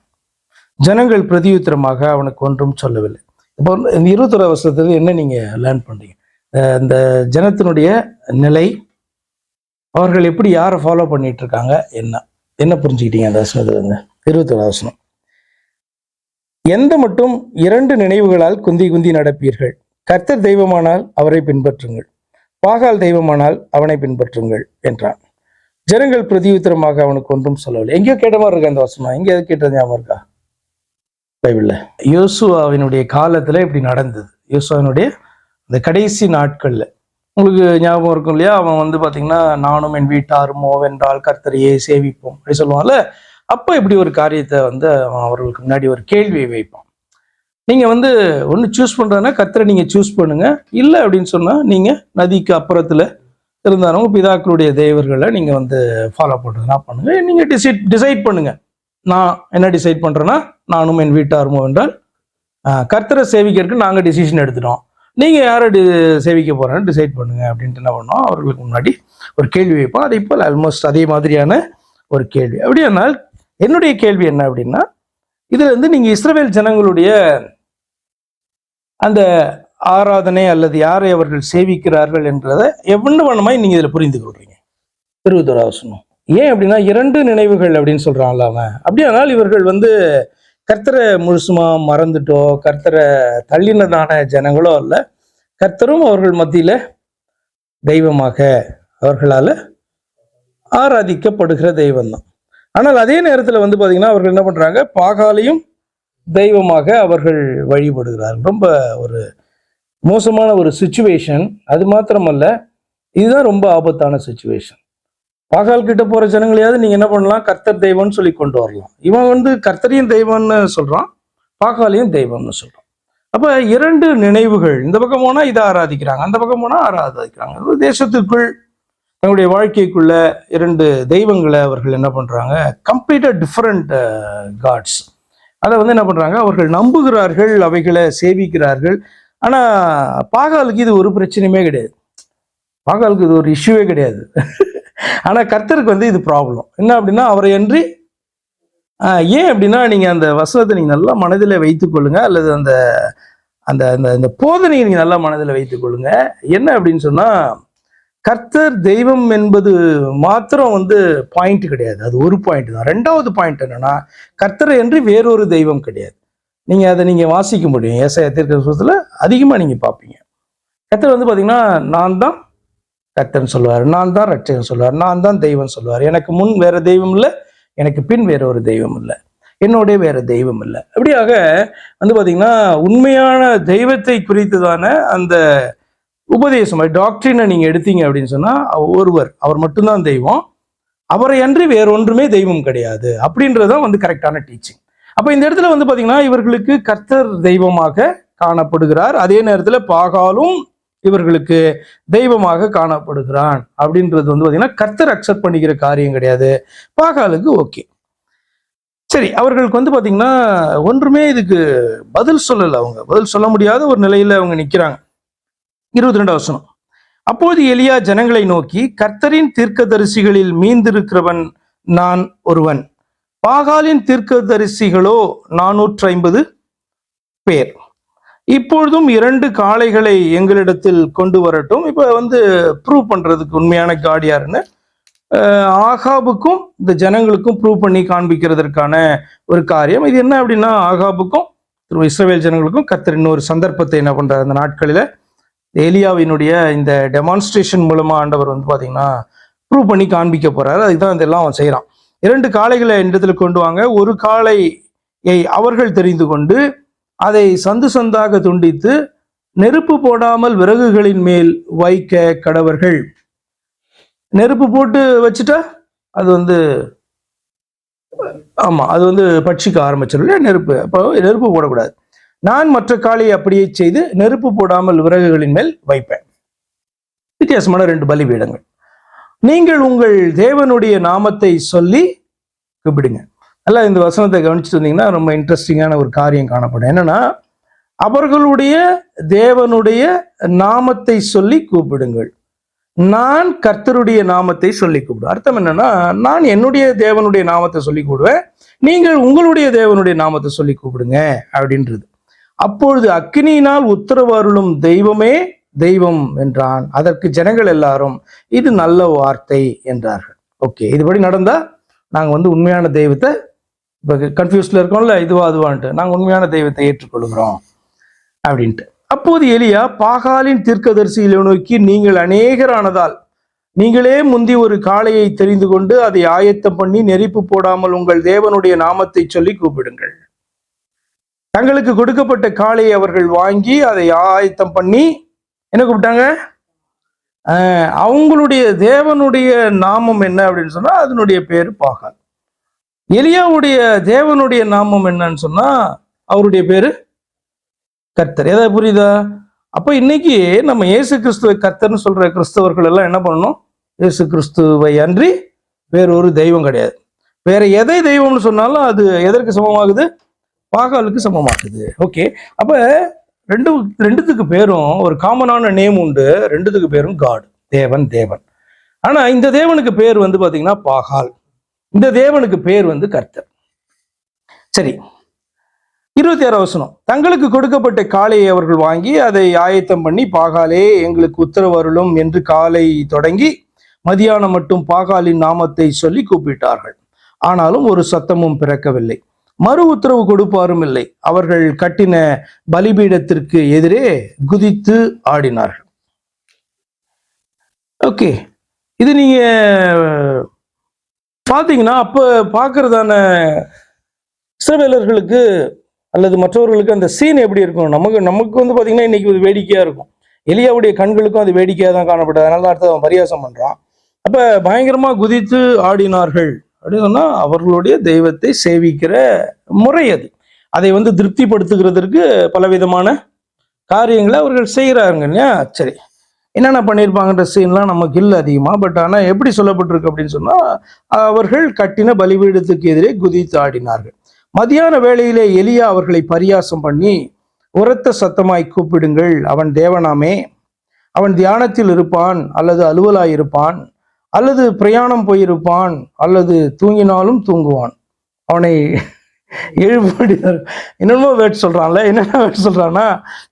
ஜனங்கள் பிரதியுத்தரமாக அவனுக்கு ஒன்றும் சொல்லவில்லை. இப்போ இந்த 21 வருஷத்துல என்ன நீங்க லேர்ன் பண்றீங்க, இந்த ஜனத்தினுடைய நிலை, அவர்கள் எப்படி யாரை ஃபாலோ பண்ணிட்டு இருக்காங்க, என்ன புரிஞ்சுக்கிட்டீங்க அந்த வசனத்துல இருந்து? 21 வசனம், எந்த மட்டும் 2 நினைவுகளால் குந்தி குந்தி நடப்பீர்கள். கர்த்தர் தெய்வமானால் அவரை பின்பற்றுங்கள், பாகால் தெய்வமானால் அவனை பின்பற்றுங்கள் என்றான். ஜனங்கள் பிரதியுத்தரமாக அவனுக்கு ஒன்றும் சொல்லவில்லை. எங்கேயோ கேட்ட மாதிரி இருக்கா அந்த வசனம், எங்கேயாவது கேட்டது ஞாபகம் இருக்கா பைபிள்ல? யோசுவாவினுடைய காலத்துல இப்படி நடந்தது. யோசுவாவினுடைய இந்த கடைசி நாட்கள்ல உங்களுக்கு ஞாபகம் இருக்கும் இல்லையா, அவன் வந்து பாத்தீங்கன்னா நானும் என் வீட்டாரும் வென்றால் கர்த்தரையே சேவிப்போம் அப்படி சொல்லுவான்ல. அப்ப இப்படி ஒரு காரியத்தை வந்து அவன் அவர்களுக்கு முன்னாடி ஒரு கேள்வியை வைப்பான். நீங்க வந்து ஒன்று சூஸ் பண்றதுன்னா கர்த்தரை நீங்க சூஸ் பண்ணுங்க, இல்லை அப்படின்னு சொன்னா நீங்க நதிக்கு அப்புறத்துல இருந்தாலும் பிதாக்களுடைய தேவர்களை நீங்க வந்து ஃபாலோ பண்றதுனா பண்ணுங்க. நீங்க டிசைட் பண்ணுங்க. நான் என்ன டிசைட் பண்றேன்னா, நானும் என் வீட்டாரும் என்றால் கர்த்தரை சேவிக்கிறதுக்கு நாங்க டிசிஷன் எடுத்துட்டோம், நீங்க யாரை சேவிக்க போறேன்னு டிசைட் பண்ணுங்க அப்படின்ட்டு என்ன பண்ணோம், அவர்களுக்கு முன்னாடி ஒரு கேள்வி வைப்போம். அதே போல் ஆல்மோஸ்ட் அதே மாதிரியான ஒரு கேள்வி. அப்படியானால் என்னுடைய கேள்வி என்ன அப்படின்னா, இதுல இருந்து நீங்க இஸ்ரவேல் ஜனங்களுடைய அந்த ஆராதனை அல்லது யாரை அவர்கள் சேவிக்கிறார்கள் என்றதை எவ்வளவு வண்ணமாய் நீங்க இதுல புரிந்து கொள்றீங்க? 21 வசனம். ஏன் அப்படின்னா 2 நினைவுகள் அப்படின்னு சொல்றான்ல அவன். அப்படியானால் இவர்கள் வந்து கர்த்தரை முழுசுமா மறந்துட்டோ கர்த்தரை தள்ளினதான ஜனங்களோ அல்ல, கர்த்தரும் அவர்கள் மத்தியில தெய்வமாக அவர்களால ஆராதிக்கப்படுகிற தெய்வம் தான். ஆனால் அதே நேரத்துல வந்து பாத்தீங்கன்னா அவர்கள் என்ன பண்றாங்க, பாகாலையும் தெய்வமாக அவர்கள் வழிபடுகிறார்கள். ரொம்ப ஒரு மோசமான ஒரு சிச்சுவேஷன். அது மாத்திரமல்ல, இதுதான் ரொம்ப ஆபத்தான சிச்சுவேஷன். பாகால் கிட்ட போற ஜனங்களையாவது நீங்க என்ன பண்ணலாம், கர்த்தர் தெய்வம்னு சொல்லி கொண்டு வரலாம். இவன் வந்து கர்த்தரையும் தெய்வம்னு சொல்றான், பாகாலையும் தெய்வம்னு சொல்றான். அப்ப 2 நினைவுகள், இந்த பக்கம் போனா இதை ஆராதிக்கிறாங்க, அந்த பக்கம் போனா ஆராதிக்கிறாங்க. தேசத்துக்குள் தங்களுடைய வாழ்க்கைக்குள்ள 2 தெய்வங்களை அவர்கள் என்ன பண்றாங்க, கம்ப்ளீட்டா டிஃபரெண்ட் காட்ஸ். அதை வந்து என்ன பண்றாங்க, அவர்கள் நம்புகிறார்கள், அவைகளை சேவிக்கிறார்கள். ஆனா பாகாலுக்கு இது ஒரு பிரச்சனையுமே கிடையாது, பாகாலுக்கு இது ஒரு இஷ்யூவே கிடையாது. ஆனா கர்த்தருக்கு வந்து இது ப்ராப்ளம். என்ன அப்படின்னா, அவரை என்று ஏன் அப்படின்னா, நீங்க அந்த வசனத்தை நீங்க நல்லா மனதில் வைத்துக் கொள்ளுங்க, அல்லது அந்த அந்த அந்த போதனையை நீங்க நல்லா மனதில் வைத்துக் கொள்ளுங்க. என்ன அப்படின்னு சொன்னா, கர்த்தர் தெய்வம் என்பது மாத்திரம் பாயிண்ட் கிடையாது, அது ஒரு பாயிண்ட் தான். ரெண்டாவது பாயிண்ட் என்னன்னா, கர்த்தர் என்று வேறொரு தெய்வம் கிடையாது. நீங்க வாசிக்க முடியும். ஏசாயா தீர்க்கதரிசனத்துல அதிகமா நீங்க பார்ப்பீங்க. கர்த்தர் பாத்தீங்கன்னா, நான் தான் கர்த்தர்ன்னு சொல்லுவார், நான் தான் ரட்சகன் சொல்லுவார், நான் தான் தெய்வம் சொல்லுவார். எனக்கு முன் வேற தெய்வம் இல்லை, எனக்கு பின் வேற ஒரு தெய்வம் இல்லை, என்னுடைய வேற தெய்வம் இல்லை. அப்படியாக பாத்தீங்கன்னா உண்மையான தெய்வத்தை குறித்துதான அந்த உபதேசம் டாக்டரினை நீங்க எடுத்தீங்க அப்படின்னு சொன்னா, அவர் மட்டும்தான் தெய்வம், அவரை அன்றி வேறொன்றுமே தெய்வம் கிடையாது அப்படின்றதான் கரெக்டான டீச்சிங். அப்ப இந்த இடத்துல பாத்தீங்கன்னா இவர்களுக்கு கர்த்தர் தெய்வமாக காணப்படுகிறார், அதே நேரத்துல பாகாலும் இவர்களுக்கு தெய்வமாக காணப்படுகிறான் அப்படின்றது பாத்தீங்கன்னா கர்த்தர் அக்செப்ட் பண்ணிக்கிற காரியம் கிடையாது, பாகாலுக்கு ஓகே. சரி, அவர்களுக்கு பாத்தீங்கன்னா ஒன்றுமே இதுக்கு பதில் சொல்லல, அவங்க பதில் சொல்ல முடியாத ஒரு நிலையில அவங்க நிக்கிறாங்க. 22 வசனம். அப்போது எலியா ஜனங்களை நோக்கி, கர்த்தரின் தீர்க்கதரிசிகளில் மீந்திருக்கிறவன் நான் ஒருவன், பாகாலின் தீர்க்கதரிசிகளோ 450 பேர். இப்பொழுதும் 2 காளைகளை எங்களிடத்தில் கொண்டு வரட்டும். இப்ப ப்ரூவ் பண்றதுக்கு உண்மையான காட் யாருன்னு ஆகாபுக்கும் இந்த ஜனங்களுக்கும் ப்ரூவ் பண்ணி காண்பிக்கிறதற்கான ஒரு காரியம் இது. என்ன அப்படின்னா, ஆகாபுக்கும் இஸ்ரவேல் ஜனங்களுக்கும் கர்த்தர் இன்னொரு சந்தர்ப்பத்தை என்ன பண்றாரு அந்த நாட்களில, ஏலியாவினுடைய இந்த டெமான்ஸ்ட்ரேஷன் மூலமா ஆண்டவர் பாத்தீங்கன்னா ப்ரூவ் பண்ணி காண்பிக்க போறாரு. அதுதான் இதெல்லாம் அவன் செய்யறான். 2 காளைகளை இடத்துல கொண்டு வாங்க, ஒரு காளையை அவர்கள் தெரிந்து கொண்டு அதை சந்து சந்தாக துண்டித்து நெருப்பு போடாமல் விறகுகளின் மேல் வைக்க கடவர்கள். நெருப்பு போட்டு வச்சுட்டா அது ஆமா, அது பட்சிக்க ஆரம்பிச்சிடும் நெருப்பு. அப்போ நெருப்பு போடக்கூடாது. நான் மற்ற காளையை அப்படியே செய்து நெருப்பு போடாமல் விறகுகளின் மேல் வைப்பேன். வித்தியாசமான 2 பலிபீடங்கள். நீங்கள் உங்கள் தேவனுடைய நாமத்தை சொல்லி கூப்பிடுங்க. நல்லா இந்த வசனத்தை கவனிச்சுட்டு வந்தீங்கன்னா ரொம்ப இன்ட்ரெஸ்டிங்கான ஒரு காரியம் காணப்படும். என்னன்னா, அவர்களுடைய தேவனுடைய நாமத்தை சொல்லி கூப்பிடுங்கள். நான் கர்த்தருடைய நாமத்தை சொல்லி கூப்பிடுவேன். அர்த்தம் என்னன்னா, நான் என்னுடைய தேவனுடைய நாமத்தை சொல்லி கூப்பிடுவேன், நீங்கள் உங்களுடைய தேவனுடைய நாமத்தை சொல்லி கூப்பிடுங்க அப்படின்றது. அப்பொழுது அக்கினியினால் உத்தரவு அருளும் தெய்வமே தெய்வம் என்றான். அதற்கு ஜனங்கள் எல்லாரும் இது நல்ல வார்த்தை என்றார்கள். ஓகே, இதுபடி நடந்தா நாங்க உண்மையான தெய்வத்தை, இப்போ கன்ஃபியூஸ்ல இருக்கோம்ல, இதுவா அதுவான்ட்டு, நாங்க உண்மையான தெய்வத்தை ஏற்றுக்கொள்கிறோம் அப்படின்ட்டு. அப்போது எலியா பாகாலின் தீர்க்கதரிசிகளை நோக்கி, நீங்கள் அநேகரானதால் நீங்களே முந்தி ஒரு காளையை தெரிந்து கொண்டு அதை ஆயத்தம் பண்ணி நெருப்பு போடாமல் உங்கள் தேவனுடைய நாமத்தை சொல்லி கூப்பிடுங்கள். தங்களுக்கு கொடுக்கப்பட்ட காளையை அவர்கள் வாங்கி அதை ஆயத்தம் பண்ணி என்ன கூப்பிட்டாங்க, அவங்களுடைய தேவனுடைய நாமம் என்ன அப்படின்னு சொன்னா அதனுடைய பேரு பாகால். எலியாவுடைய தேவனுடைய நாமம் என்னன்னு சொன்னா அவருடைய பேரு கர்த்தர். ஏதாவது புரியுதா? அப்ப இன்னைக்கு நம்ம இயேசு கிறிஸ்துவை கர்த்தர்னு சொல்ற கிறிஸ்தவர்கள் எல்லாம் என்ன பண்ணணும், இயேசு கிறிஸ்துவை அன்றி வேறொரு தெய்வம் கிடையாது. வேற எதை தெய்வம்னு சொன்னாலும் அது எதற்கு சமமாகுது, பாகாலுக்கு சமமாகுது. ஓகே, அப்ப ரெண்டுத்துக்கு பேரும் ஒரு காமனான நேம் உண்டு, ரெண்டுத்துக்கு பேரும் காட், தேவன் தேவன். ஆனா இந்த தேவனுக்கு பேர் பாத்தீங்கன்னா பாகால், இந்த தேவனுக்கு பேர் கர்த்தர். சரி, 26 வசனம். தங்களுக்கு கொடுக்கப்பட்ட காளையை அவர்கள் வாங்கி அதை ஆயத்தம் பண்ணி, பாகாலே எங்களுக்கு உத்தரவு அருளும் என்று காலை தொடங்கி மதியானம் மட்டும் பாகாலின் நாமத்தை சொல்லி கூப்பிட்டார்கள். ஆனாலும் ஒரு சத்தமும் பிறக்கவில்லை, மறு உத்தரவு கொடுப்பாரும் இல்லை. அவர்கள் கட்டின பலிபீடத்திற்கு எதிரே குதித்து ஆடினார்கள். ஓகே, இது நீங்க பாத்தீங்கன்னா அப்ப பாக்குறதான இஸ்ரவேலர்களுக்கு அல்லது மற்றவர்களுக்கு அந்த சீன் எப்படி இருக்கும், நமக்கு பாத்தீங்கன்னா இன்னைக்கு வேடிக்கையா இருக்கும். எலியாவுடைய கண்களுக்கும் அது வேடிக்கையா தான் காணப்பட்டது. அதனால தான் அடுத்து அவன் பரியாசம் பண்றான். அப்ப பயங்கரமா குதித்து ஆடினார்கள் அப்படின்னு சொன்னா அவர்களுடைய தெய்வத்தை சேவிக்கிற முறை அது. அதை திருப்திப்படுத்துகிறதற்கு பலவிதமான காரியங்களை அவர்கள் செய்கிறாங்க இல்லையா. சரி, என்னென்ன பண்ணியிருப்பாங்கன்ற சீன்லாம் நமக்கு இல்லை அதிகமா. பட் ஆனால் எப்படி சொல்லப்பட்டிருக்கு அப்படின்னு சொன்னா, அவர்கள் கட்டின பலிபீடத்துக்கு எதிரே குதித்து ஆடினார்கள். மதியான வேளையிலே எலியா அவர்களை பரியாசம் பண்ணி, உரத்த சத்தமாய் கூப்பிடுங்கள், அவன் தேவனாமே, அவன் தியானத்தில் இருப்பான் அல்லது அலுவலாயிருப்பான் அல்லது பிரயாணம் போயிருப்பான் அல்லது தூங்கினாலும் தூங்குவான், அவனை எழுப்பாடினார். என்னென்னமோ வேர்ட் சொல்றான்ல. என்னென்ன வேர்ட் சொல்றான்னா,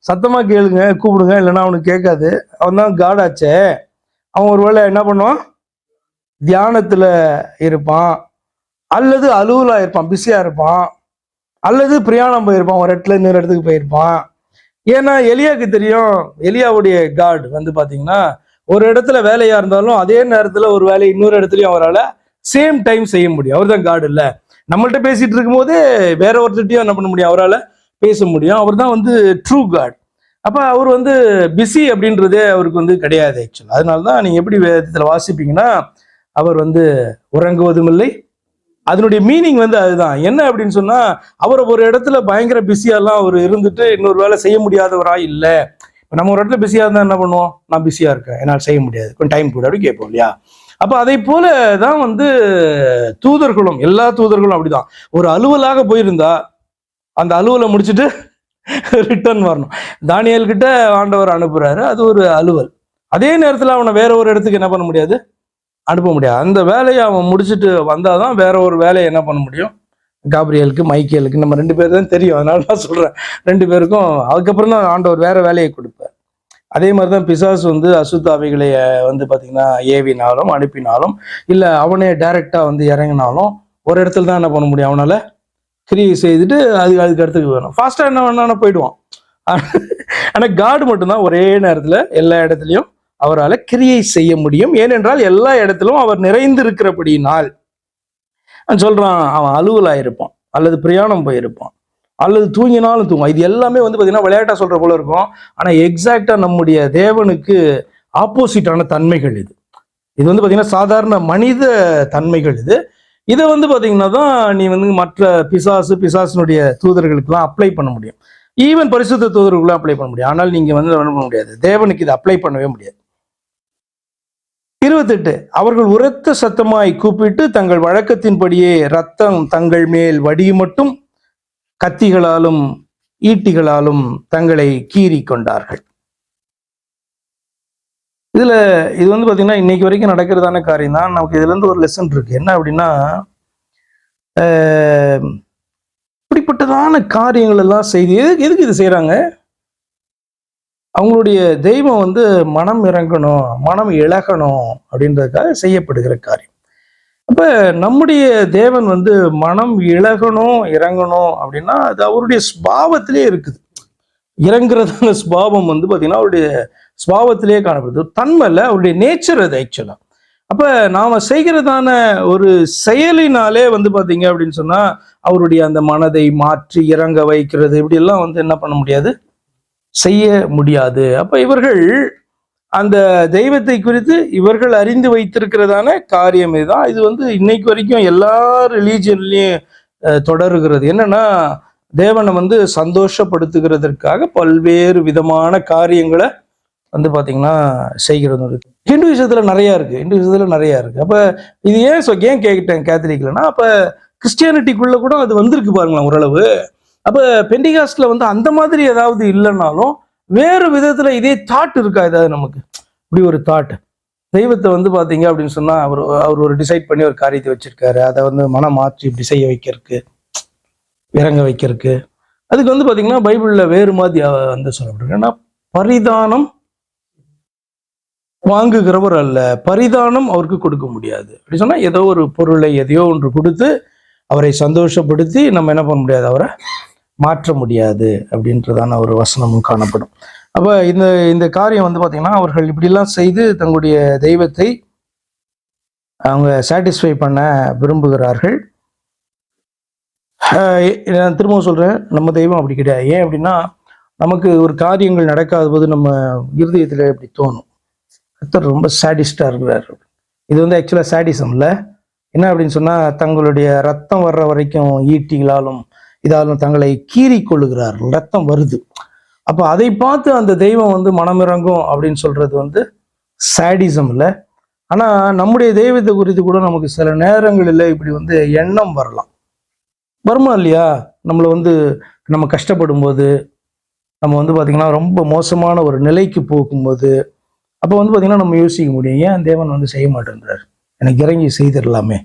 சத்தமா கேளுங்க, கூப்பிடுங்க, இல்லைன்னா அவனுக்கு கேட்காது, அவன் தான் காடாச்சே, அவன் ஒருவேளை என்ன பண்ணுவான், தியானத்துல இருப்பான், அல்லது அலுவலா இருப்பான், பிஸியா இருப்பான், அல்லது பிரயாணம் போயிருப்பான், ஒரு இடத்துல இன்னொரு இடத்துக்கு போயிருப்பான். ஏன்னா எலியாவுக்கு தெரியும், எலியாவுடைய காட் வந்து பாத்தீங்கன்னா ஒரு இடத்துல வேலையா இருந்தாலும் அதே நேரத்துல ஒரு வேலை இன்னொரு இடத்துலயும் அவரால் சேம் டைம் செய்ய முடியும். அவர் தான் காட் இல்ல. நம்மள்ட்ட பேசிட்டு இருக்கும் போது வேற ஒருத்தட்டையும் என்ன பண்ண முடியும், அவரால் பேச முடியும். அவர் தான் வந்து ட்ரூ காட். அப்ப அவர் வந்து பிஸி அப்படின்றதே அவருக்கு வந்து கிடையாது ஆக்சுவலா. அதனாலதான் நீங்க எப்படி வேதத்துல வாசிப்பீங்கன்னா, அவர் வந்து உறங்குவதும் இல்லை. அதனுடைய மீனிங் வந்து அதுதான். என்ன அப்படின்னு சொன்னா, அவர் ஒரு இடத்துல பயங்கர பிஸியாலாம் அவர் இருந்துட்டு இன்னொரு வேலை செய்ய முடியாதவரா இல்ல. நம்ம ஒரு இடத்துல பிஸியா இருந்தா என்ன பண்ணுவோம், நான் பிஸியா இருக்கேன், என்னால் செய்ய முடியாது, கொஞ்சம் டைம் கூட அப்படி கேட்போம் இல்லையா. அப்ப அதை போல தான் வந்து தூதர்களும், எல்லா தூதர்களும் அப்படிதான். ஒரு அலுவலாக போயிருந்தா அந்த அலுவலை முடிச்சுட்டு ரிட்டர்ன் வரணும். தானியேல் கிட்ட ஆண்டவர் அனுப்புறாரு, அது ஒரு அலுவல். அதே நேரத்துல அவனை வேற ஒரு இடத்துக்கு என்ன பண்ண முடியாது, அனுப்ப முடியாது. அந்த வேலையை அவன் முடிச்சுட்டு வந்தாதான் வேற ஒரு வேலையை என்ன பண்ண முடியும். காப்ரியலுக்கு மைக்கேலுக்கு நம்ம 2 பேர் தான் தெரியும், அதனால நான் சொல்றேன் 2 பேருக்கும். அதுக்கப்புறம் தான் ஆண்டவர் வேற வேலையை கொடுப்பார். அதே மாதிரிதான் பிசாசு வந்து அசுத்தாவிகளை வந்து பாத்தீங்கன்னா ஏவினாலும் அனுப்பினாலும் இல்ல அவனே டைரக்டா வந்து இறங்கினாலும் ஒரு இடத்துல தான் என்ன பண்ண முடியும், அவனால கிரியை செய்துட்டு அதுக்கு இடத்துக்கு வேணும், ஃபாஸ்டா என்ன வேணா போயிடுவான். ஆனா காடு மட்டும்தான் ஒரே நேரத்துல எல்லா இடத்துலயும் அவரால் கிரியை செய்ய முடியும். ஏனென்றால் எல்லா இடத்திலும் அவர் நிறைந்து இருக்கிறபடினால் சொல்றான். அவன் அலுவலாயிருப்பான், அல்லது பிரயாணம் போயிருப்பான், அல்லது தூங்கினாலும் தூங்குவான். இது எல்லாமே வந்து பாத்தீங்கன்னா விளையாட்டா சொல்ற போல இருக்கும். ஆனா எக்ஸாக்டா நம்முடைய தேவனுக்கு ஆப்போசிட்டான தன்மைகள் இது. இது வந்து பாத்தீங்கன்னா சாதாரண மனித தன்மைகள் இது. இதை வந்து பாத்தீங்கன்னா தான் நீ வந்து மற்ற பிசாசினுடைய தூதர்களுக்கெல்லாம் அப்ளை பண்ண முடியும். ஈவன் பரிசுத்த தூதர்களுக்கெல்லாம் அப்ளை பண்ண முடியும். ஆனால் நீங்க வந்து பண்ண முடியாது, தேவனுக்கு இதை அப்ளை பண்ணவே முடியாது. 28 அவர்கள் உரத்த சத்தமாய் கூப்பிட்டு தங்கள் வழக்கத்தின்படியே ரத்தம் தங்கள் மேல் வடியுமட்டும் கத்திகளாலும் ஈட்டிகளாலும் தங்களை கீறி கொண்டார்கள். இது வந்து பாத்தீங்கன்னா இன்னைக்கு வரைக்கும் நடக்கிறதான காரியம் தான். நமக்கு இதுல இருந்து ஒரு லெசன் இருக்கு. என்ன அப்படின்னா, இப்படிப்பட்டதான காரியங்கள் எல்லாம் செய்து எதுக்கு இது செய்யறாங்க? அவங்களுடைய தெய்வம் வந்து மனம் இறங்கணும், மனம் இழகணும் அப்படின்றதுக்காக செய்யப்படுகிற காரியம். அப்ப நம்முடைய தேவன் வந்து மனம் இழகணும் இறங்கணும் அப்படின்னா அது அவருடைய ஸ்பாவத்திலே இருக்குது. இறங்குறதான ஸ்பாவம் வந்து பாத்தீங்கன்னா அவருடைய ஸ்பாவத்திலேயே காணப்படுது. தன்மை இல்லை, அவருடைய நேச்சர் அது ஆக்சுவலா. அப்ப நாம செய்கிறதான ஒரு செயலினாலே வந்து பாத்தீங்க அப்படின்னு சொன்னா அவருடைய அந்த மனதை மாற்றி இறங்க வைக்கிறது இப்படி எல்லாம் வந்து என்ன பண்ண முடியாது, செய்ய முடியாது. அப்ப இவர்கள் அந்த தெய்வத்தை குறித்து இவர்கள் அறிந்து வைத்திருக்கிறதான காரியம் இதுதான். இது வந்து இன்னைக்கு வரைக்கும் எல்லா ரிலீஜன்லயும் தொடருகிறது. என்னன்னா, தேவனை வந்து சந்தோஷப்படுத்துகிறதற்காக பல்வேறு விதமான காரியங்களை வந்து பாத்தீங்கன்னா செய்கிறது. ஹிந்துவிசத்துல நிறைய இருக்கு. அப்ப இது ஏன் கேட்டேன் கேத்தலிக்லன்னா, அப்ப கிறிஸ்டியானிட்டிக்குள்ள கூட அது வந்திருக்கு பாருங்களேன் ஓரளவு. அப்ப பெண்டிகாஸ்ட்ல வந்து அந்த மாதிரி ஏதாவது இல்லைன்னாலும் வேறு விதத்துல இதே தாட் இருக்கா ஏதாவது நமக்கு? இப்படி ஒரு தாட், தெய்வத்தை வந்து பாத்தீங்க அப்படின்னு சொன்னா அவர் ஒரு டிசைட் பண்ணி ஒரு காரியத்தை வச்சிருக்காரு, அதை வந்து மனம் மாற்றி இப்படி செய்ய வைக்கிறதுக்கு, இறங்க வைக்கிறதுக்கு. அதுக்கு வந்து பாத்தீங்கன்னா பைபிள்ல வேறு மாதிரி வந்து சொல்லப்படுது. ஏன்னா பரிதானம் வாங்குகிறவர் அல்ல, பரிதானம் அவருக்கு கொடுக்க முடியாது. அப்படி சொன்னா ஏதோ ஒரு பொருளை எதையோ ஒன்று கொடுத்து அவரை சந்தோஷப்படுத்தி நம்ம என்ன பண்ண முடியாது, அவரை மாற்ற முடியாது அப்படின்றதான ஒரு வசனமும் காணப்படும். அப்ப இந்த காரியம் வந்து பாத்தீங்கன்னா அவர்கள் இப்படிலாம் செய்து தங்களுடைய தெய்வத்தை அவங்க சாட்டிஸ்ஃபை பண்ண விரும்புகிறார்கள். நான் திரும்பவும் சொல்றேன், நம்ம தெய்வம் அப்படி கிடையாது. ஏன் அப்படின்னா, நமக்கு ஒரு காரியங்கள் நடக்காத போது நம்ம இருதயத்துல எப்படி தோணும், கர்த்தர் ரொம்ப சாடிஸ்டா இருக்கிறார். இது வந்து ஆக்சுவலா சாடிசம் இல்லை. என்ன அப்படின்னு சொன்னா, தங்களுடைய ரத்தம் வர்ற வரைக்கும் ஈட்டிகளாலும் இதாலும் தங்களை கீறி கொள்ளுகிறார்கள், ரத்தம் வருது. அப்ப அதை பார்த்து அந்த தெய்வம் வந்து மனமிறங்கும் அப்படின்னு சொல்றது வந்து சாடிசம் இல்லை. ஆனா நம்முடைய தெய்வத்தை குறித்து கூட நமக்கு சில நேரங்களில் இப்படி வந்து எண்ணம் வருமா இல்லையா? நம்மளை வந்து நம்ம கஷ்டப்படும் போது, நம்ம வந்து பாத்தீங்கன்னா ரொம்ப மோசமான ஒரு நிலைக்கு போகும்போது, அப்போ வந்து பாத்தீங்கன்னா நம்ம யோசிக்க முடியும், ஏன் தேவன் வந்து செய்ய மாட்டேன்றார், எனக்கு இறங்கி செய்திடலாமே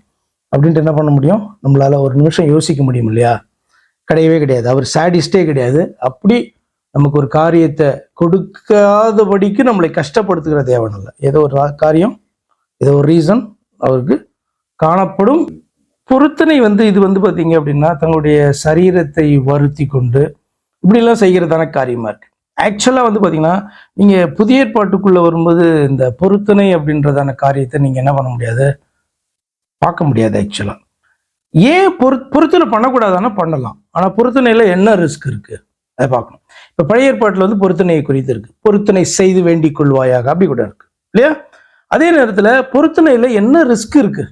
அப்படின்ட்டு என்ன பண்ண முடியும், நம்மளால ஒரு நிமிஷம் யோசிக்க முடியும் இல்லையா? கிடையவே கிடையாது. அவர் சாடிஸ்டே கிடையாது. அப்படி நமக்கு ஒரு காரியத்தை கொடுக்காதபடிக்கு நம்மளை கஷ்டப்படுத்துகிற தேவன் அல்ல. ஏதோ ஒரு காரியம், ஏதோ ஒரு ரீசன் அவருக்கு காணப்படும். பொருத்தனை இது பார்த்தீங்க அப்படின்னா தங்களுடைய சரீரத்தை வருத்தி கொண்டு இப்படிலாம் செய்கிறதான காரியமா இருக்கு. ஆக்சுவலாக பார்த்தீங்கன்னா நீங்கள் புதிய ஏற்பாட்டுக்குள்ளே வரும்போது இந்த பொருத்தனை அப்படின்றதான காரியத்தை நீங்கள் என்ன பண்ண முடியாது, பார்க்க முடியாது. ஆக்சுவலாக ஏன் பொருத்தனை பண்ணக்கூடாதானா பண்ணலாம், ஆனால் பொருத்தனையில் என்ன ரிஸ்க் இருக்குது அதை பார்க்கணும். இப்போ பழைய ஏற்பாட்டில் பொருத்தனையை குறித்து இருக்கு, பொருத்தனை செய்து வேண்டிக் கொள்வாயாக அப்படி கூட இருக்கு இல்லையா. அதே நேரத்தில் பொருத்தனையில் என்ன ரிஸ்க் இருக்கு,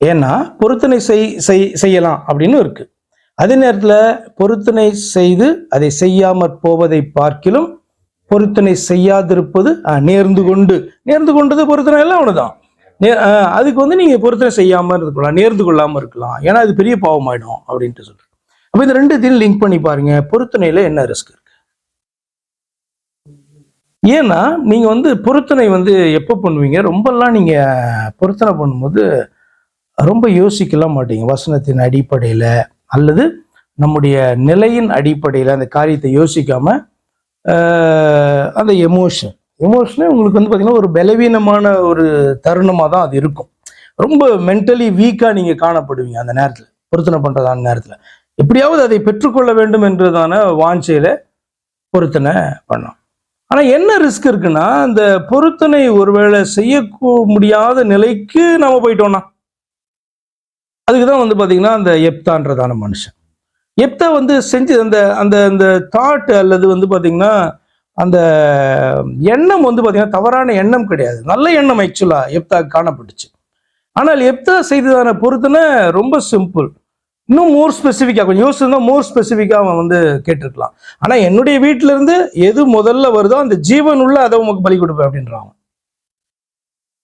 ஏன்னா பொருத்தனை செய்யலாம் அப்படின்னு இருக்கு. அதே நேரத்தில் பொருத்தனை செய்து அதை செய்யாமற் போவதை பார்க்கிலும் பொருத்தனை செய்யாதிருப்பது நேர்ந்து கொண்டது பொருத்தனை எல்லாம் ஒண்ணுதான். அதுக்கு நீங்க பொருத்தனை செய்யாம இருக்கலாம், நேர்ந்து கொள்ளாம இருக்கலாம், ஏன்னா அது பெரிய பாவமாயிடும் அப்படின்ட்டு சொல்றேன். அப்ப இந்த ரெண்டுத்தையும் லிங்க் பண்ணி பாருங்க, பொருத்தனையில என்ன ரிஸ்க் இருக்கு. ஏன்னா நீங்க பொருத்தனை எப்ப பண்ணுவீங்க, ரொம்பலாம் நீங்க பொருத்தனை பண்ணும்போது ரொம்ப யோசிக்கலாம் மாட்டீங்க. வசனத்தின் அடிப்படையில அல்லது நம்முடைய நிலையின் அடிப்படையில் அந்த காரியத்தை யோசிக்காம அந்த எமோஷனே உங்களுக்கு பார்த்தீங்கன்னா ஒரு பலவீனமான ஒரு தருணமாக தான் அது இருக்கும். ரொம்ப மென்டலி வீக்காக நீங்கள் காணப்படுவீங்க அந்த நேரத்தில், பொருத்தனை பண்ணுறதான நேரத்தில். எப்படியாவது அதை பெற்றுக்கொள்ள வேண்டும் என்றதான வாஞ்சையில் பொருத்தனை பண்ணோம். ஆனால் என்ன ரிஸ்க் இருக்குன்னா, அந்த பொருத்தனை ஒருவேளை செய்ய முடியாத நிலைக்கு நம்ம போயிட்டோம்னா, அதுக்கு தான் பார்த்தீங்கன்னா அந்த எப்தான்றதான மனுஷன். எப்தா செஞ்சு அந்த அந்த அந்த தாட் அல்லது பார்த்தீங்கன்னா அந்த எண்ணம் பார்த்தீங்கன்னா தவறான எண்ணம் கிடையாது, நல்ல எண்ணம் ஆக்சுவலாக எப்தா காணப்பட்டுச்சு. ஆனால் எப்தா செய்ததான பொருத்தனை ரொம்ப சிம்பிள். இன்னும் மோர் ஸ்பெசிஃபிக்காக கொஞ்சம் யோசிச்சிருந்தா மோர் ஸ்பெசிஃபிக்காக அவன் கேட்டிருக்கலாம். ஆனால் என்னுடைய வீட்டில இருந்து எது முதல்ல வருதோ அந்த ஜீவன் உள்ள அதை உமக்கு பலி கொடுப்பேன் அப்படின்றாங்க.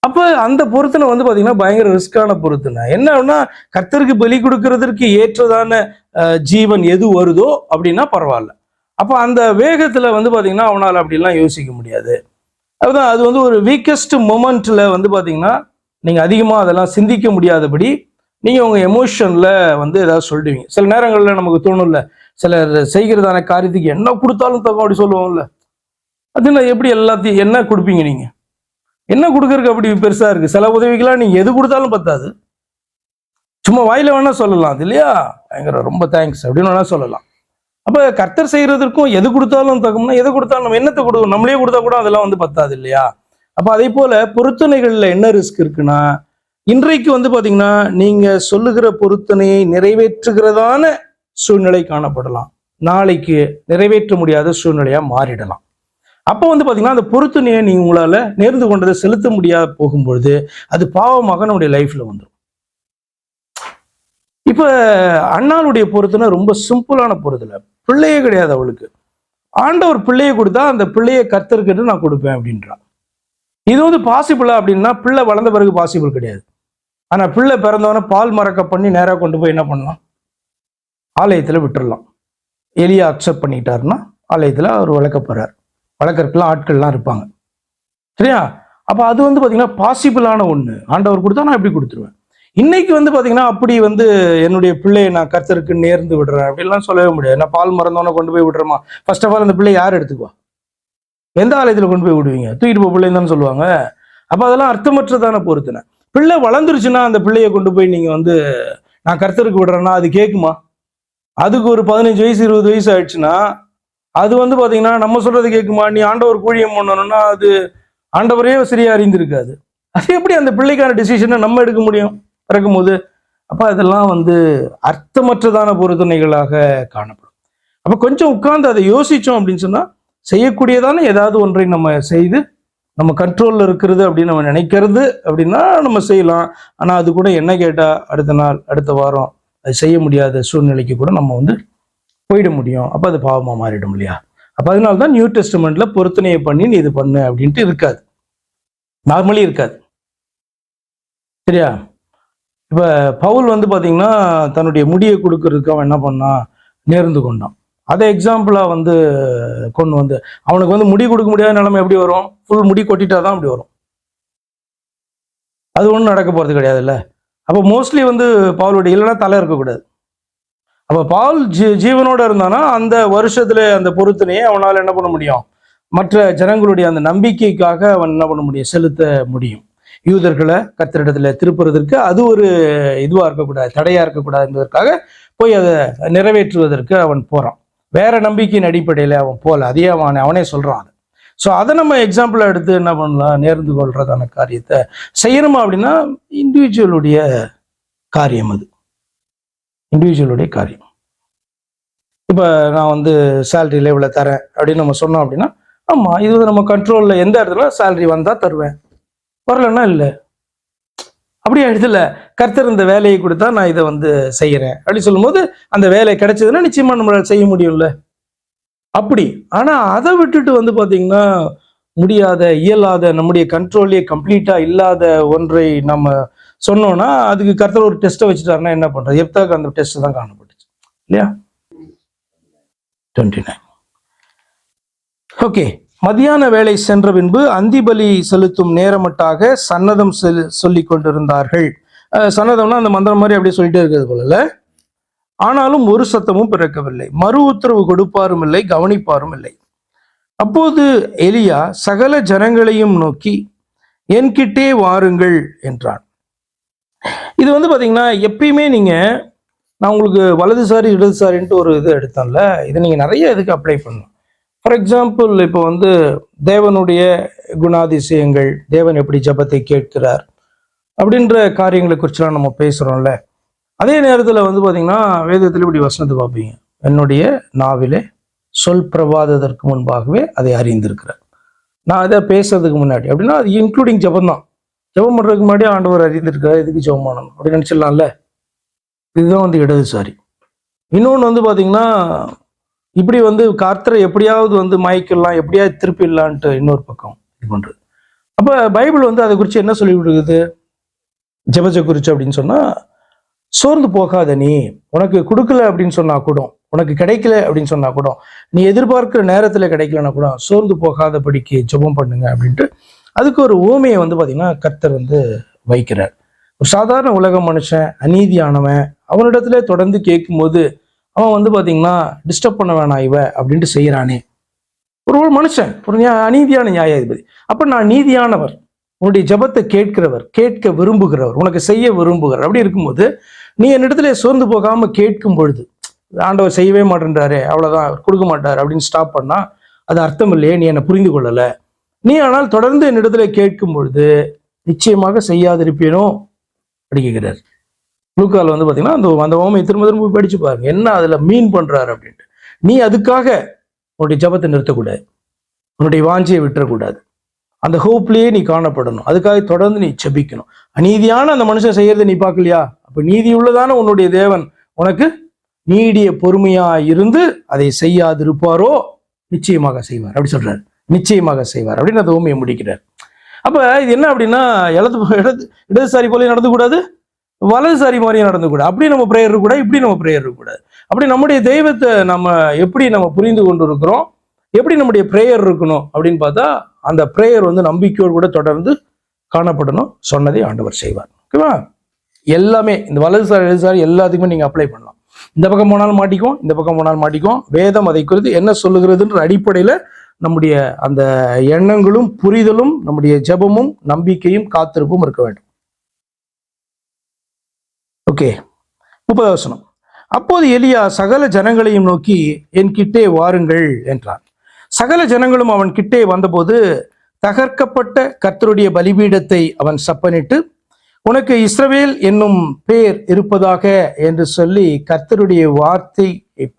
அப்ப அந்த பொருத்தனை பார்த்தீங்கன்னா பயங்கர ரிஸ்கான பொருத்தனை. என்னன்னா கர்த்தருக்கு பலி கொடுக்கறதற்கு ஏற்றதான ஜீவன் எது வருதோ அப்படின்னா பரவாயில்ல. அப்ப அந்த வேகத்துல பார்த்தீங்கன்னா அவனால் அப்படிலாம் யோசிக்க முடியாது. அதுதான் அது ஒரு வீக்கஸ்ட் மொமெண்ட்ல பார்த்தீங்கன்னா நீங்க அதிகமா அதெல்லாம் சிந்திக்க முடியாதபடி நீங்க உங்க எமோஷன்ல ஏதாவது சொல்லிடுவீங்க. சில நேரங்கள்ல நமக்கு தோணும்ல, சிலர் செய்கிறதான காரியத்துக்கு என்ன கொடுத்தாலும் தகும் அப்படி சொல்லுவோம்ல. அது எப்படி எல்லாத்தையும் என்ன கொடுப்பீங்க, நீங்க என்ன கொடுக்கறதுக்கு அப்படி பெருசா இருக்கு? சில உதவிகளாம் நீங்க எது கொடுத்தாலும் பத்தாது, சும்மா வாயில வேணா சொல்லலாம், அது இல்லையா, பயங்கர ரொம்ப தேங்க்ஸ் அப்படின்னு வேணா சொல்லலாம். அப்ப கர்த்தர் செய்யறதற்கும் எது கொடுத்தாலும் தகும்னா, எதை கொடுத்தாலும் நம்ம என்னத்தை கொடுக்கும், நம்மளே கொடுத்தா கூட அதெல்லாம் பத்தாது இல்லையா. அப்ப அதே போல பொருத்தனைகள்ல என்ன ரிஸ்க் இருக்குன்னா, இன்றைக்கு பாத்தீங்கன்னா நீங்க சொல்லுகிற பொருத்தனையை நிறைவேற்றுகிறதான சூழ்நிலை காணப்படலாம், நாளைக்கு நிறைவேற்ற முடியாத சூழ்நிலையா மாறிடலாம். அப்போ பாத்தீங்கன்னா அந்த பொருத்தனையை நீங்க உங்களால நேர்ந்து கொண்டதை செலுத்த முடியாத போகும்பொழுது அது பாவமாக நம்முடைய லைஃப்ல வந்துடும். இப்ப அண்ணாளுடைய பொருத்தனை ரொம்ப சிம்பிளான பொருத்தனை, பிள்ளையே கிடையாது அவளுக்கு. ஆண்டவர் பிள்ளையை கொடுத்தா அந்த பிள்ளையை கர்த்தருக்கு நான் கொடுப்பேன் அப்படின்றான். இது பாசிபிளா அப்படின்னா பிள்ளை வளர்ந்த பிறகு பாசிபிள் கிடையாது. ஆனா பிள்ளை பிறந்தவன பால் மறக்க பண்ணி நேராக கொண்டு போய் என்ன பண்ணலாம், ஆலயத்துல விட்டுடலாம். எலியா அக்செப்ட் பண்ணிட்டாருன்னா ஆலயத்துல அவர் வளர்க்கப்படுறார், வளர்க்கறதுக்குலாம் ஆட்கள்லாம் இருப்பாங்க சரியா. அப்ப அது பாத்தீங்கன்னா பாசிபிளான ஒண்ணு. ஆண்டவர் கொடுத்தா நான் எப்படி கொடுத்துருவேன். இன்னைக்கு பாத்தீங்கன்னா அப்படி என்னுடைய பிள்ளையை நான் கர்த்தருக்கு நேர்ந்து விடுறேன் அப்படின்லாம் சொல்லவே முடியாது. நான் பால் மறந்தவனை கொண்டு போய் விடுறேமா, ஃபர்ஸ்ட் ஆஃப் ஆல் அந்த பிள்ளை யார் எடுத்துக்குவா, எந்த ஆலயத்துல கொண்டு போய் விடுவீங்க, தூக்கிட்டு போ பிள்ளைன்னு தானே சொல்லுவாங்க. அப்ப அதெல்லாம் அர்த்தமற்றதான பொறுத்துன. பிள்ளை வளர்ந்துருச்சுன்னா அந்த பிள்ளையை கொண்டு போய் நீங்க நான் கர்த்தருக்கு விடுறேன்னா அது கேட்குமா? அதுக்கு ஒரு 15 வயசு 20 வயசு ஆயிடுச்சுன்னா அது பாத்தீங்கன்னா நம்ம சொல்றது கேட்குமா? நீ ஆண்டவர் கூழியம் பண்ணணும்னா அது ஆண்டவரே சரியா அறிந்திருக்காது. அது எப்படி அந்த பிள்ளைக்கான டிசிஷனை நம்ம எடுக்க முடியும் பிறக்கும் போது? அப்ப அதெல்லாம் அர்த்தமற்றதான பொருத்தனைகளாக காணப்படும். அப்ப கொஞ்சம் உட்கார்ந்து அதை யோசிச்சோம் அப்படின்னு சொன்னா செய்யக்கூடியதான ஏதாவது ஒன்றை நம்ம செய்து நம்ம கண்ட்ரோல்ல இருக்கிறது அப்படின்னு நம்ம நினைக்கிறது அப்படின்னா நம்ம செய்யலாம். ஆனா அது கூட என்ன கேட்டா அடுத்த நாள் அடுத்த வாரம் அது செய்ய முடியாத சூழ்நிலைக்கு கூட நம்ம போயிட முடியும். அப்ப அது பாவமா மாறிடும் இல்லையா. அப்ப அதனால்தான் நியூ டெஸ்டமெண்ட்ல பொருத்தனையை பண்ணி நீ இது பண்ணு அப்படின்ட்டு இருக்காது, நார்மலி இருக்காது சரியா. இப்ப பவுல் பாத்தீங்கன்னா தன்னுடைய முடியை கொடுக்கறதுக்கு அவன் என்ன பண்ணான், நேர்ந்து கொண்டான். அதை எக்ஸாம்பிளா கொண்டு அவனுக்கு முடி கொடுக்க முடியாத நிலைமை எப்படி வரும்? ஃபுல் முடி கொட்டிட்டாதான் அப்படி வரும். அது ஒன்றும் நடக்க போறது கிடையாது இல்ல. அப்போ மோஸ்ட்லி பவுலுடைய இல்லைன்னா தலை இருக்கக்கூடாது. அப்ப பவுல் ஜீவனோட இருந்தானா அந்த வருஷத்துல அந்த பொருத்தனையே அவனால் என்ன பண்ண முடியும், மற்ற ஜனங்களுடைய அந்த நம்பிக்கைக்காக அவன் என்ன பண்ண முடியும், செலுத்த முடியும். யூதர்களை கர்த்தரிடத்துல திருப்புறதற்கு அது ஒரு இதுவா இருக்கக்கூடாது, தடையா இருக்கக்கூடாது என்பதற்காக போய் அதை நிறைவேற்றுவதற்கு அவன் போறான். வேற நம்பிக்கையின் அடிப்படையில அவன் போல, அதையே அவனே சொல்றான். ஸோ அதை நம்ம எக்ஸாம்பிளா எடுத்து என்ன பண்ணலாம், நேர்ந்து கொள்றதான காரியத்தை செய்யணுமா அப்படின்னா இண்டிவிஜுவலுடைய காரியம், அது இண்டிவிஜுவலுடைய காரியம். இப்போ நான் வந்து சேலரியில் இவ்வளோ தரேன் அப்படின்னு நம்ம சொன்னோம் அப்படின்னா, ஆமாம் இது நம்ம கண்ட்ரோலில் எந்த இடத்துல சேலரி வந்தால் தருவேன், வரலன்னா இல்லை. அப்படியே இடத்துல கர்த்தர் இந்த வேலையை கொடுத்தா நான் இதை வந்து செய்யறேன் அப்படி சொல்லும்போது அந்த வேலை கிடைச்சதுன்னா நிச்சயமா நம்மளால செய்ய முடியும்ல. அப்படி ஆனா அதை விட்டுட்டு வந்து பாத்தீங்கன்னா முடியாத, இயலாத, நம்முடைய கண்ட்ரோல்லே கம்ப்ளீட்டா இல்லாத ஒன்றை நம்ம சொன்னோம்னா அதுக்கு கர்த்தர் ஒரு டெஸ்ட்டை வச்சுட்டாருன்னா என்ன பண்றது? எப்தாக்கு அந்த டெஸ்ட் தான் காணப்பட்டுச்சு இல்லையா? 29. ஓகே. மதியான வேலை சென்ற பின்பு அந்திபலி செலுத்தும் நேரமட்டாக சன்னதம் சொல்லி கொண்டிருந்தார்கள். சன்னதம்னா அந்த மந்திரம் மாதிரி அப்படியே சொல்லிட்டே இருக்கிறது போல. ஆனாலும் ஒரு சத்தமும் பிறக்கவில்லை, மறு உத்தரவு கொடுப்பாரும் இல்லை, கவனிப்பாரும் இல்லை. அப்போது எலியா சகல ஜனங்களையும் நோக்கி என்கிட்டே வாருங்கள் என்றான். இது வந்து பாத்தீங்கன்னா எப்பயுமே நீங்க, நான் உங்களுக்கு வலதுசாரி இடதுசாரின்ட்டு ஒரு இது எடுத்தேன்ல, இதை நீங்க நிறைய இதுக்கு அப்ளை பண்ணணும். ஃபார் எக்ஸாம்பிள் இப்போ வந்து தேவனுடைய குணாதிசயங்கள், தேவன் எப்படி ஜபத்தை கேட்கிறார் அப்படின்ற காரியங்களை குறிச்செல்லாம் நம்ம பேசுறோம்ல. அதே நேரத்தில் வந்து பார்த்தீங்கன்னா வேதத்தில் இப்படி வசனத்தை பார்ப்பீங்க, என்னுடைய நாவிலே சொல் பிரவாதத்திற்கு முன்பாகவே அதை அறிந்திருக்கிறார். நான் அதை பேசுறதுக்கு முன்னாடி அப்படின்னா அது இன்க்ளூடிங் ஜபம் தான். ஜபம் பண்ணுறதுக்கு முன்னாடி ஆண்டவர் அறிந்திருக்கிறார், இதுக்கு ஜபம் பண்ணணும் அப்படின்னு நினச்சிடலாம்ல. இதுதான் வந்து இடதுசாரி. இன்னொன்று வந்து பார்த்தீங்கன்னா இப்படி வந்து கர்த்தரை எப்படியாவது வந்து மயக்கிடலாம், எப்படியாவது திருப்பிடலான்ட்டு இன்னொரு பக்கம் இது பண்றது. அப்ப பைபிள் வந்து அதை குறித்து என்ன சொல்லி கொடுக்குது ஜெபத்தை குறித்து அப்படின்னு சொன்னா, சோர்ந்து போகாத, நீ உனக்கு கொடுக்கல அப்படின்னு சொன்னா கூட, உனக்கு கிடைக்கல அப்படின்னு சொன்னா கூட, நீ எதிர்பார்க்கிற நேரத்துல கிடைக்கலன்னா கூட சோர்ந்து போகாதபடிக்கு ஜெபம் பண்ணுங்க அப்படின்ட்டு அதுக்கு ஒரு ஊமையை வந்து பாத்தீங்கன்னா கர்த்தர் வந்து வைக்கிறார். ஒரு சாதாரண உலக மனுஷன், அநீதியானவன், அவனிடத்துல தொடர்ந்து கேட்கும்போது அவன் வந்து பாத்தீங்கன்னா டிஸ்டர்ப் பண்ண வேணாம் இவ அப்படின்ட்டு செய்யறானே. ஒரு மனுஷன், ஒரு அநீதியான நியாயாதிபதி. அப்ப நான் நீதியானவர், உன்னுடைய ஜபத்தை கேட்கிறவர், கேட்க விரும்புகிறவர், உனக்கு செய்ய விரும்புகிறவர். அப்படி இருக்கும்போது நீ என்னிடத்துல சோர்ந்து போகாம கேட்கும் பொழுது, ஆண்டவர் செய்யவே மாட்டேன்றாரு, அவ்வளவுதான் கொடுக்க மாட்டார் அப்படின்னு ஸ்டாப் பண்ணா அது அர்த்தம் இல்லையே, நீ என்னை புரிந்து கொள்ளல. நீ ஆனால் தொடர்ந்து என்னிடத்துல கேட்கும் பொழுது நிச்சயமாக செய்யாதிருப்பேனோ அப்படிங்கிறார். லூக்கால வந்து பாத்தீங்கன்னா அந்த ஓமையை திரும்ப திரும்ப படிச்சு பாருங்க, என்ன அதுல மீன் பண்றாரு அப்படின்ட்டு. நீ அதுக்காக உன்னுடைய ஜபத்தை நிறுத்தக்கூடாது, உன்னுடைய வாஞ்சியை விட்டுறக்கூடாது, அந்த ஹோப்லயே நீ காணப்படணும். அதுக்காக தொடர்ந்து நீ செபிக்கணும். அநீதியான அந்த மனுஷன் செய்யறதை நீ பார்க்கலையா, அப்ப நீதி உள்ளதான உன்னுடைய தேவன் உனக்கு நீடிய பொறுமையா இருந்து அதை செய்யாதிருப்பாரோ நிச்சயமாக செய்வார் அப்படி சொல்றாரு. நிச்சயமாக செய்வார் அப்படின்னு அந்த ஓமையை முடிக்கிறார். அப்ப இது என்ன அப்படின்னா, இடதுசாரி போல நடந்து கூடாது, வலதுசாரி மாதிரியும் நடந்துக்கூடாது. அப்படி நம்ம பிரேயர் இருக்கக்கூடாது, இப்படி நம்ம பிரேயர் இருக்கக்கூடாது. அப்படி நம்முடைய தெய்வத்தை நம்ம எப்படி நம்ம புரிந்து கொண்டு இருக்கிறோம், எப்படி நம்முடைய பிரேயர் இருக்கணும் அப்படின்னு பார்த்தா அந்த பிரேயர் வந்து நம்பிக்கையோடு கூட தொடர்ந்து காணப்படணும். சொன்னதை ஆண்டவர் செய்வார். ஓகேவா? எல்லாமே இந்த வலதுசாரி இடதுசாரி எல்லாத்துக்குமே நீங்க அப்ளை பண்ணலாம். இந்த பக்கம் போனாலும் மாட்டிக்கும், இந்த பக்கம் போனாலும் மாட்டிக்கும். வேதம் அதை குறித்து என்ன சொல்லுகிறதுன்ற அடிப்படையில நம்முடைய அந்த எண்ணங்களும் புரிதலும், நம்முடைய ஜெபமும் நம்பிக்கையும் காத்திருப்பும் இருக்க வேண்டும். ஓகே, 30 வசனம். அப்போது எலியா சகல ஜனங்களையும் நோக்கி என் கிட்டே வாருங்கள் என்றான். சகல ஜனங்களும் அவன் கிட்டே வந்தபோது தகர்க்கப்பட்ட கர்த்தருடைய பலிபீடத்தை அவன் சப்பனிட்டு, உனக்கு இஸ்ரவேல் என்னும் பேர் இருப்பதாக என்று சொல்லி கர்த்தருடைய வார்த்தை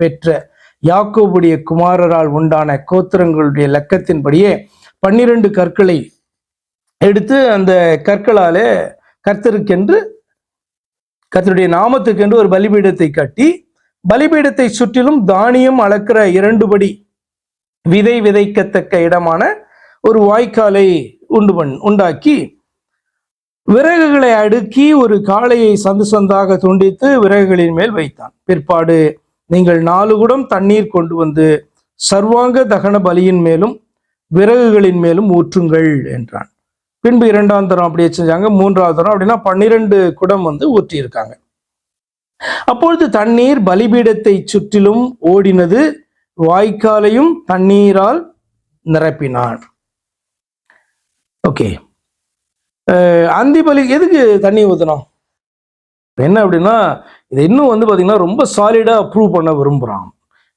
பெற்ற யாக்கோபுடைய குமாரரால் உண்டான கோத்திரங்களுடைய லக்கத்தின்படியே 12 கற்களை எடுத்து அந்த கற்களாலே கர்த்தருக்கென்று, கர்த்தருடைய நாமத்துக்கென்று ஒரு பலிபீடத்தை கட்டி, பலிபீடத்தை சுற்றிலும் தானியம் அளக்கிற 2 படி விதை விதைக்கத்தக்க இடமான ஒரு வாய்க்காலை உண்டாக்கி விறகுகளை அடுக்கி ஒரு காளையை சந்து சந்தாக துண்டித்து விறகுகளின் மேல் வைத்தான். பிற்பாடு நீங்கள் 4 குடம் தண்ணீர் கொண்டு வந்து சர்வாங்க தகன பலியின் மேலும் விறகுகளின் மேலும் ஊற்றுங்கள் என்றான். பின்பு 2ஆம் தரம் அப்படியே செஞ்சாங்க. 3ஆவது தரம் அப்படின்னா 12 குடம் வந்து ஊற்றி இருக்காங்க. அப்பொழுது தண்ணீர் பலிபீடத்தை சுற்றிலும் ஓடினது, வாய்க்காலையும் தண்ணீரால் நிரப்பினான். ஓகே, அந்தி பலி எதுக்கு தண்ணி ஊற்றணும்? என்ன அப்படின்னா, இதை இன்னும் வந்து பார்த்தீங்கன்னா ரொம்ப சாலிடாக ப்ரூவ் பண்ண விரும்புகிறான்.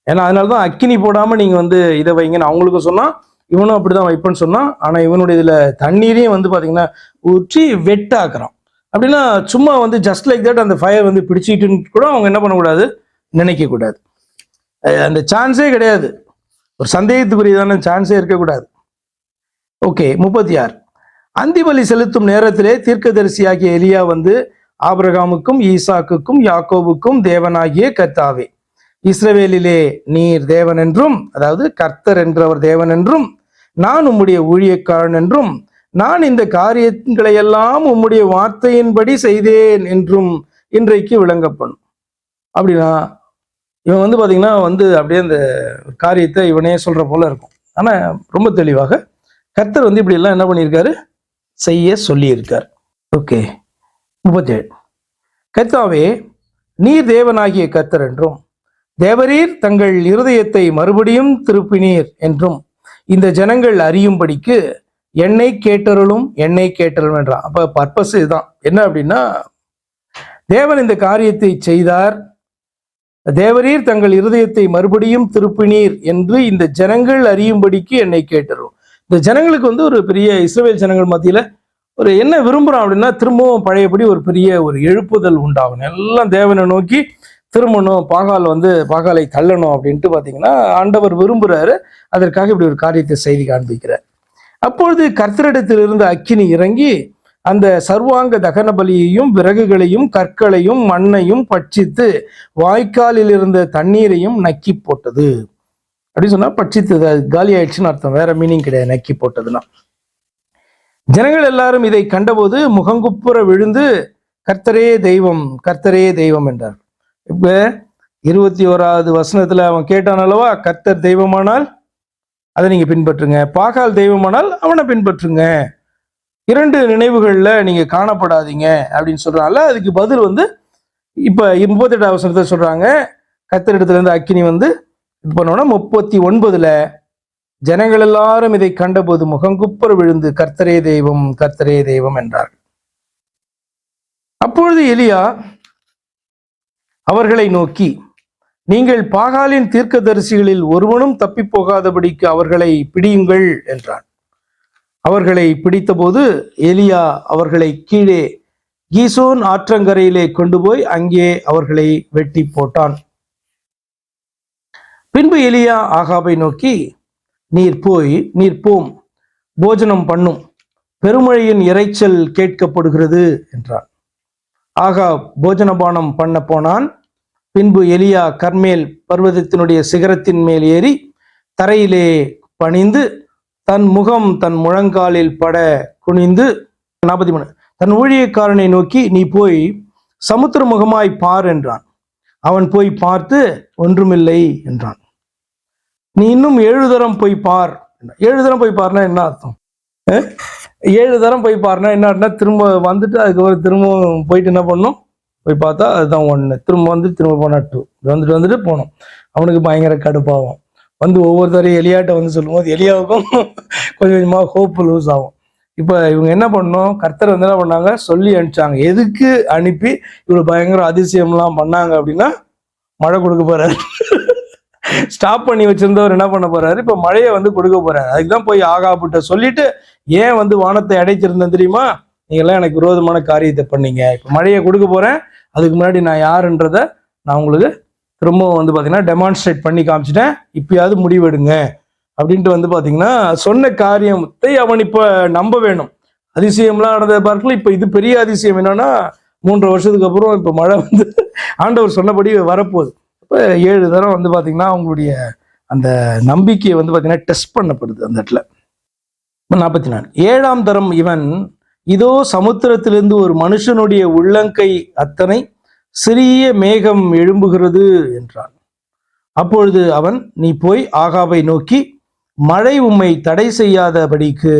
ஏன்னா அதனால தான் அக்கினி போடாமல் நீங்கள் வந்து இதை வைங்கன்னு அவங்களுக்கு சொன்னால், இவனும் அப்படி தான் வைப்பேன்னு சொன்னான். ஆனால் இவனுடைய இதில் தண்ணீரையும் வந்து பார்த்தீங்கன்னா ஊற்றி வெட்டாக்குறான். அப்படின்னா சும்மா வந்து ஜஸ்ட் லைக் தட் அந்த ஃபயர் வந்து பிடிச்சிட்டுன்னு கூட அவங்க என்ன பண்ணக்கூடாது, நினைக்கக்கூடாது. அந்த சான்ஸே கிடையாது. ஒரு சந்தேகத்துக்குரியதான சான்ஸே இருக்கக்கூடாது. ஓகே, 36. அந்திபலி செலுத்தும் நேரத்திலே தீர்க்கதரிசியாகிய எலியா வந்து, ஆபிரகாமுக்கும் ஈசாக்குக்கும் யாக்கோபுக்கும் தேவனாகிய கர்த்தாவே, இஸ்ரவேலிலே நீர் தேவன் என்றும், அதாவது கர்த்தர் என்றவர் தேவன் என்றும், நான் உம்முடைய ஊழியக்காரன் என்றும், நான் இந்த காரியங்களை எல்லாம் உம்முடைய வார்த்தையின்படி செய்தேன் என்றும் இன்றைக்கு விளங்கப்படும். அப்படின்னா இவன் வந்து பாத்தீங்கன்னா வந்து அப்படியே அந்த காரியத்தை இவனே சொல்ற போல இருக்கும். ஆனா ரொம்ப தெளிவாக கர்த்தர் வந்து இப்படி எல்லாம் என்ன பண்ணியிருக்காரு, செய்ய சொல்லி இருக்கார். ஓகே, 37. கர்த்தாவே, நீர் தேவனாகிய கர்த்தர் என்றும், தேவரீர் தங்கள் இருதயத்தை மறுபடியும் திருப்பினீர் என்றும் இந்த ஜனங்கள் அறியும்படிக்கு என்னை கேட்டருளும் என்றான். அப்ப பர்பஸ் இதுதான். என்ன அப்படின்னா, தேவன் இந்த காரியத்தை செய்தார், தேவரீர் தங்கள் இருதயத்தை மறுபடியும் திருப்பினீர் என்று இந்த ஜனங்கள் அறியும்படிக்கு என்னை கேட்டரும். இந்த ஜனங்களுக்கு வந்து ஒரு பெரிய இஸ்ரவேல் ஜனங்கள் மத்தியில ஒரு என்ன விரும்புறான் அப்படின்னா, திரும்பவும் பழையபடி ஒரு பெரிய ஒரு எழுப்புதல் உண்டாகணும், எல்லாம் தேவனை நோக்கி திரும்பணும், பாகாலை தள்ளணும் அப்படின்ட்டு பாத்தீங்கன்னா ஆண்டவர் விரும்புறாரு. அதற்காக இப்படி ஒரு காரியத்தை செய்தி காண்பிக்கிறார். அப்பொழுது கர்த்தரிடத்திலிருந்து அக்கினி இறங்கி அந்த சர்வாங்க தகன பலியையும் விறகுகளையும் கற்களையும் மண்ணையும் பட்சித்து வாய்க்காலில் இருந்த தண்ணீரையும் நக்கி போட்டது. அப்படின்னு சொன்னா பட்சித்தது, காலி ஆயிடுச்சுன்னு அர்த்தம், வேற மீனிங் கிடையாது நக்கி போட்டதுன்னா. ஜனங்கள் எல்லாரும் இதை கண்டபோது முகங்குப்புற விழுந்து கர்த்தரே தெய்வம், கர்த்தரே தெய்வம் என்றார். இப்ப 21வது வசனத்துல அவன் கேட்டான் அல்லவா, கர்த்தர் தெய்வமானால் அதை நீங்க பின்பற்றுங்க, பாகால் தெய்வமானால் அவனை பின்பற்றுங்க, 2 நினைவுகள்ல நீங்க காணப்படாதீங்க அப்படின்னு சொல்றாங்கல்ல. அதுக்கு பதில் வந்து இப்ப 38வது வசனத்தை சொல்றாங்க, கர்த்தரிடத்துல இருந்து அக்கினி வந்து இது பண்ணோம்னா 39ல ஜனங்கள் எல்லாரும் இதை கண்டபோது முகங்குப்புற விழுந்து கர்த்தரே தெய்வம், கர்த்தரே தெய்வம் என்றார்கள். அப்பொழுது எலியா அவர்களை நோக்கி, நீங்கள் பாகாலின் தீர்க்கதரிசிகளில் ஒருவனும் தப்பி போகாதபடிக்கு அவர்களை பிடியுங்கள் என்றான். அவர்களை பிடித்தபோது எலியா அவர்களை கீழே கீசோன் ஆற்றங்கரையிலே கொண்டு போய் அங்கே அவர்களை வெட்டி போட்டான். பின்பு எலியா ஆகாபை நோக்கி, நீர் போம், போஜனம் பண்ணும், பெருமழையின் இரைச்சல் கேட்கப்படுகிறது என்றான். ஆகாப் போஜனபானம் பண்ண போனான். பின்பு எலியா கர்மேல் பர்வதத்தினுடைய சிகரத்தின் மேல் ஏறி தரையிலே பணிந்து தன் முகம் தன் முழங்காலில் பட குனிந்து 43 தன் ஊழியக்காரனை நோக்கி, நீ போய் சமுத்திர முகமாய் பார் என்றான். அவன் போய் பார்த்து ஒன்றுமில்லை என்றான். நீ இன்னும் 7 தரம் போய் பார். 7 தரம் போய் பார்னா என்ன அர்த்தம்? 7 தரம் போய் பாருனா என்ன அர்த்தம்னா, திரும்ப வந்துட்டு அதுக்கப்புறம் திரும்ப போயிட்டு என்ன பண்ணும், போய் பார்த்தா அதுதான் 1, திரும்ப வந்து திரும்ப போனா 2, வந்துட்டு போனோம். அவனுக்கு பயங்கர கடுப்பாகும். வந்து ஒவ்வொருத்தரையும் எலியாட்ட வந்து சொல்லும்போது எலியாவுக்கும் கொஞ்சம் கொஞ்சமாக ஹோப் லூஸ் ஆகும். இப்போ இவங்க என்ன பண்ணோம், கர்த்தர் வந்து என்ன பண்ணாங்க, சொல்லி அனுப்பிச்சாங்க. எதுக்கு அனுப்பி இவ்வளவு பயங்கர அதிசயம்லாம் பண்ணாங்க அப்படின்னா, மழை கொடுக்க போறாரு. ஸ்டாப் பண்ணி வச்சிருந்தவர் என்ன பண்ண போறாரு, இப்ப மழையை வந்து கொடுக்க போறாரு. அதுக்குதான் போய் ஆகாபுட்ட சொல்லிட்டு, ஏன் வந்து வானத்தை அடைச்சிருந்தேன் தெரியுமா, நீங்க எல்லாம் எனக்கு விரோதமான காரியத்தை பண்ணீங்க, இப்ப மழையை கொடுக்க போறேன், அதுக்கு முன்னாடி நான் யாருன்றத நான் உங்களுக்கு திரும்பவும் வந்து பாத்தீங்கன்னா டெமான்ஸ்ட்ரேட் பண்ணி காமிச்சிட்டேன், இப்பயாவது முடிவெடுங்க அப்படின்ட்டு வந்து பாத்தீங்கன்னா சொன்ன காரியத்தை அவன் இப்ப நம்ப வேணும். அதிசயம்லாம் நடந்ததை பார்க்கல. இப்ப இது பெரிய அதிசயம் என்னன்னா, 3 வருஷத்துக்கு அப்புறம் இப்ப மழை வந்து ஆண்டவர் சொன்னபடி வரப்போகுது. இப்போ 7 தரம் வந்து பாத்தீங்கன்னா அவங்களுடைய அந்த நம்பிக்கையை வந்து பாத்தீங்கன்னா டெஸ்ட் பண்ணப்படுது அந்த இடத்துல. 44 7ஆம் தரம் இவன், இதோ சமுத்திரத்திலிருந்து ஒரு மனுஷனுடைய உள்ளங்கை அத்தனை சிறிய மேகம் எழும்புகிறது என்றான். அப்பொழுது அவன், நீ போய் ஆகாபை நோக்கி, மழை உம்மை தடை செய்யாதபடிக்கு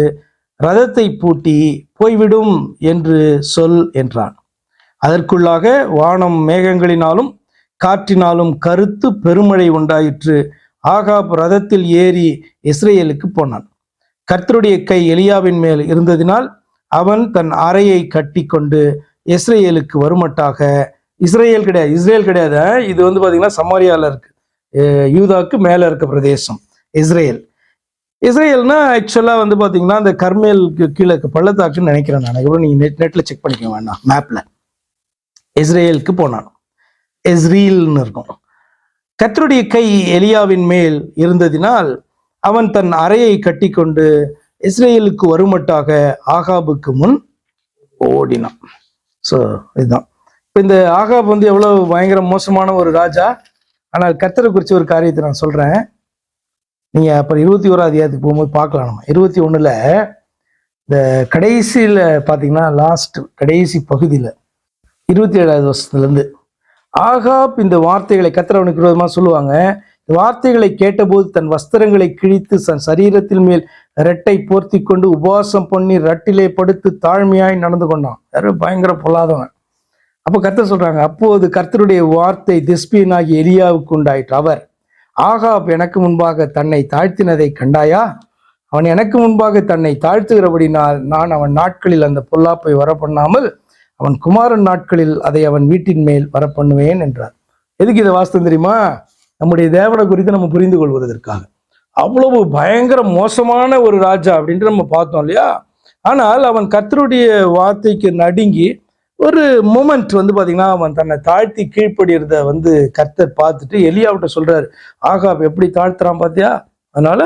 ரதத்தை பூட்டி போய்விடும் என்று சொல் என்றான். அதற்குள்ளாக வானம் மேகங்களினாலும் காற்றினாலும் கருத்து பெருமழை உண்டாயிற்று. ஆகாப் ரதத்தில் ஏறி இஸ்ரேலுக்கு போனான். கர்த்தருடைய கை எலியாவின் மேல் இருந்ததினால் அவன் தன் அறையை கட்டி கொண்டு இஸ்ரேலுக்கு வருமட்டாக, இஸ்ரேல் கிடையாது, இது வந்து பாத்தீங்கன்னா சமாரியால இருக்கு, யூதாக்கு மேல இருக்க பிரதேசம் இஸ்ரேல்னா ஆக்சுவலா வந்து பாத்தீங்கன்னா அந்த கர்மேலுக்கு கீழே இருக்க பள்ளத்தாக்குன்னு நினைக்கிறேன் நான். எவ்வளவு நீங்க நெட்ல செக் பண்ணிக்க வேண்டாம், மேப்ல இஸ்ரேலுக்கு போனான். இஸ்ரீல்னு இருக்கும். கர்த்தருடைய கை எலியாவின் மேல் இருந்ததினால் அவன் தன் அறையை கட்டி கொண்டு இஸ்ரேலுக்கு வருமட்டாக ஆகாபுக்கு முன் ஓடினான். ஸோ இதுதான். இப்போ இந்த ஆகாப் வந்து எவ்வளவு பயங்கர மோசமான ஒரு ராஜா. ஆனால் கர்த்தரை குறித்து ஒரு காரியத்தை நான் சொல்றேன். நீங்க அப்புறம் 21ஆம் அதிகாரத்துக்கு போகும்போது பார்க்கலாம். நம்ம 21ல் இந்த கடைசியில பாத்தீங்கன்னா கடைசி பகுதியில 27வது வருஷத்துலேருந்து ஆகாப் இந்த வார்த்தைகளை கர்த்தர் அவனுக்கு விரோதமா சொல்லுவாங்க. இந்த வார்த்தைகளை கேட்டபோது தன் வஸ்திரங்களை கிழித்து தன் சரீரத்தில் மேல் ரெட்டை போர்த்தி கொண்டு உபவாசம் பண்ணி ரட்டிலே படுத்து தாழ்மையாய் நடந்து கொண்டான். யாரும் பயங்கர பொல்லாதவன். அப்போ கர்த்தர் சொல்றாங்க, அப்போது கர்த்தருடைய வார்த்தை திஸ்பியனாகி எலியாவுக்கு உண்டாயிற்று. அவர், ஆகாப் எனக்கு முன்பாக தன்னை தாழ்த்தினதை கண்டாயா? அவன் எனக்கு முன்பாக தன்னை தாழ்த்துகிறபடினால் நான் அவன் நாட்களில் அந்த பொல்லாப்பை வரப்பண்ணாமல் அவன் குமாரன் நாட்களில் அதை அவன் வீட்டின் மேல் வரப்பண்ணுவேன் என்றார். எதுக்கு இதை வாஸ்தம் தெரியுமா? நம்முடைய தேவனை குறித்து நம்ம புரிந்து கொள்வதற்காக. அவ்வளவு பயங்கர மோசமான ஒரு ராஜா அப்படின்ட்டு நம்ம பார்த்தோம் இல்லையா? ஆனால் அவன் கர்த்தருடைய வார்த்தைக்கு நடுங்கி ஒரு மூமெண்ட் வந்து பாத்தீங்கன்னா அவன் தன்னை தாழ்த்தி கீழ்ப்படிறத வந்து கர்த்தர் பார்த்துட்டு எலியாவிட்ட சொல்றாரு, ஆகாப் எப்படி தாழ்த்துறான் பாத்தியா, அதனால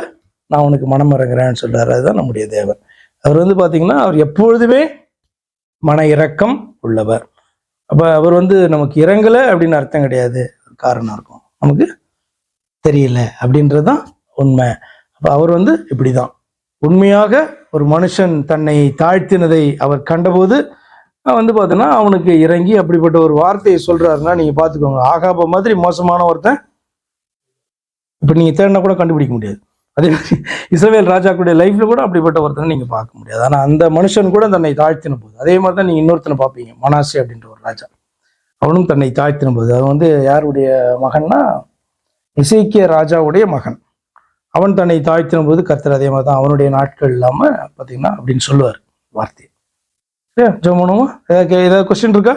நான் உனக்கு மனம் இறங்குறேன்னு சொல்றாரு. அதுதான் நம்முடைய தேவன். அவர் வந்து பாத்தீங்கன்னா அவர் எப்பொழுதுமே மன இரக்கம் உள்ளவர். அப்ப அவர் வந்து நமக்கு இறங்கலை அப்படின்னு அர்த்தம் கிடையாது, காரணம் இருக்கும், நமக்கு தெரியல அப்படின்றதுதான் உண்மை. அப்ப அவர் வந்து இப்படிதான் உண்மையாக ஒரு மனுஷன் தன்னை தாழ்த்தினதை அவர் கண்டபோது வந்து பார்த்தோன்னா அவனுக்கு இறங்கி அப்படிப்பட்ட ஒரு வார்த்தையை சொல்றாருன்னா நீங்க பாத்துக்கோங்க. ஆகாப மாதிரி மோசமான ஒருத்தன் இப்ப நீங்க தேடினா கூட கண்டுபிடிக்க முடியாது. அதே மாதிரி இஸ்ரவேல் ராஜாக்குடைய லைஃப்ல கூட அப்படிப்பட்ட ஒருத்தனை நீங்க பார்க்க முடியாது. ஆனா அந்த மனுஷன் கூட தன்னை தாழ்த்தின போது அதே மாதிரி தான் நீங்க இன்னொருத்தனை பார்ப்பீங்க, மனாசே அப்படின்ற ஒரு ராஜா. அவனும் தன்னை தாழ்த்தின போது, அது வந்து யாருடைய மகன்னா எசேக்கியா ராஜாவுடைய மகன். அவன் தன்னை தாழ்த்தின போது கர்த்தர் அதே மாதிரி தான் அவனுடைய நாட்கள் இல்லாம பாத்தீங்கன்னா அப்படின்னு சொல்லுவார் வார்த்தை. ஜெபம் பண்ணுவோமா? ஏதாவது கொஸ்டின் இருக்கா?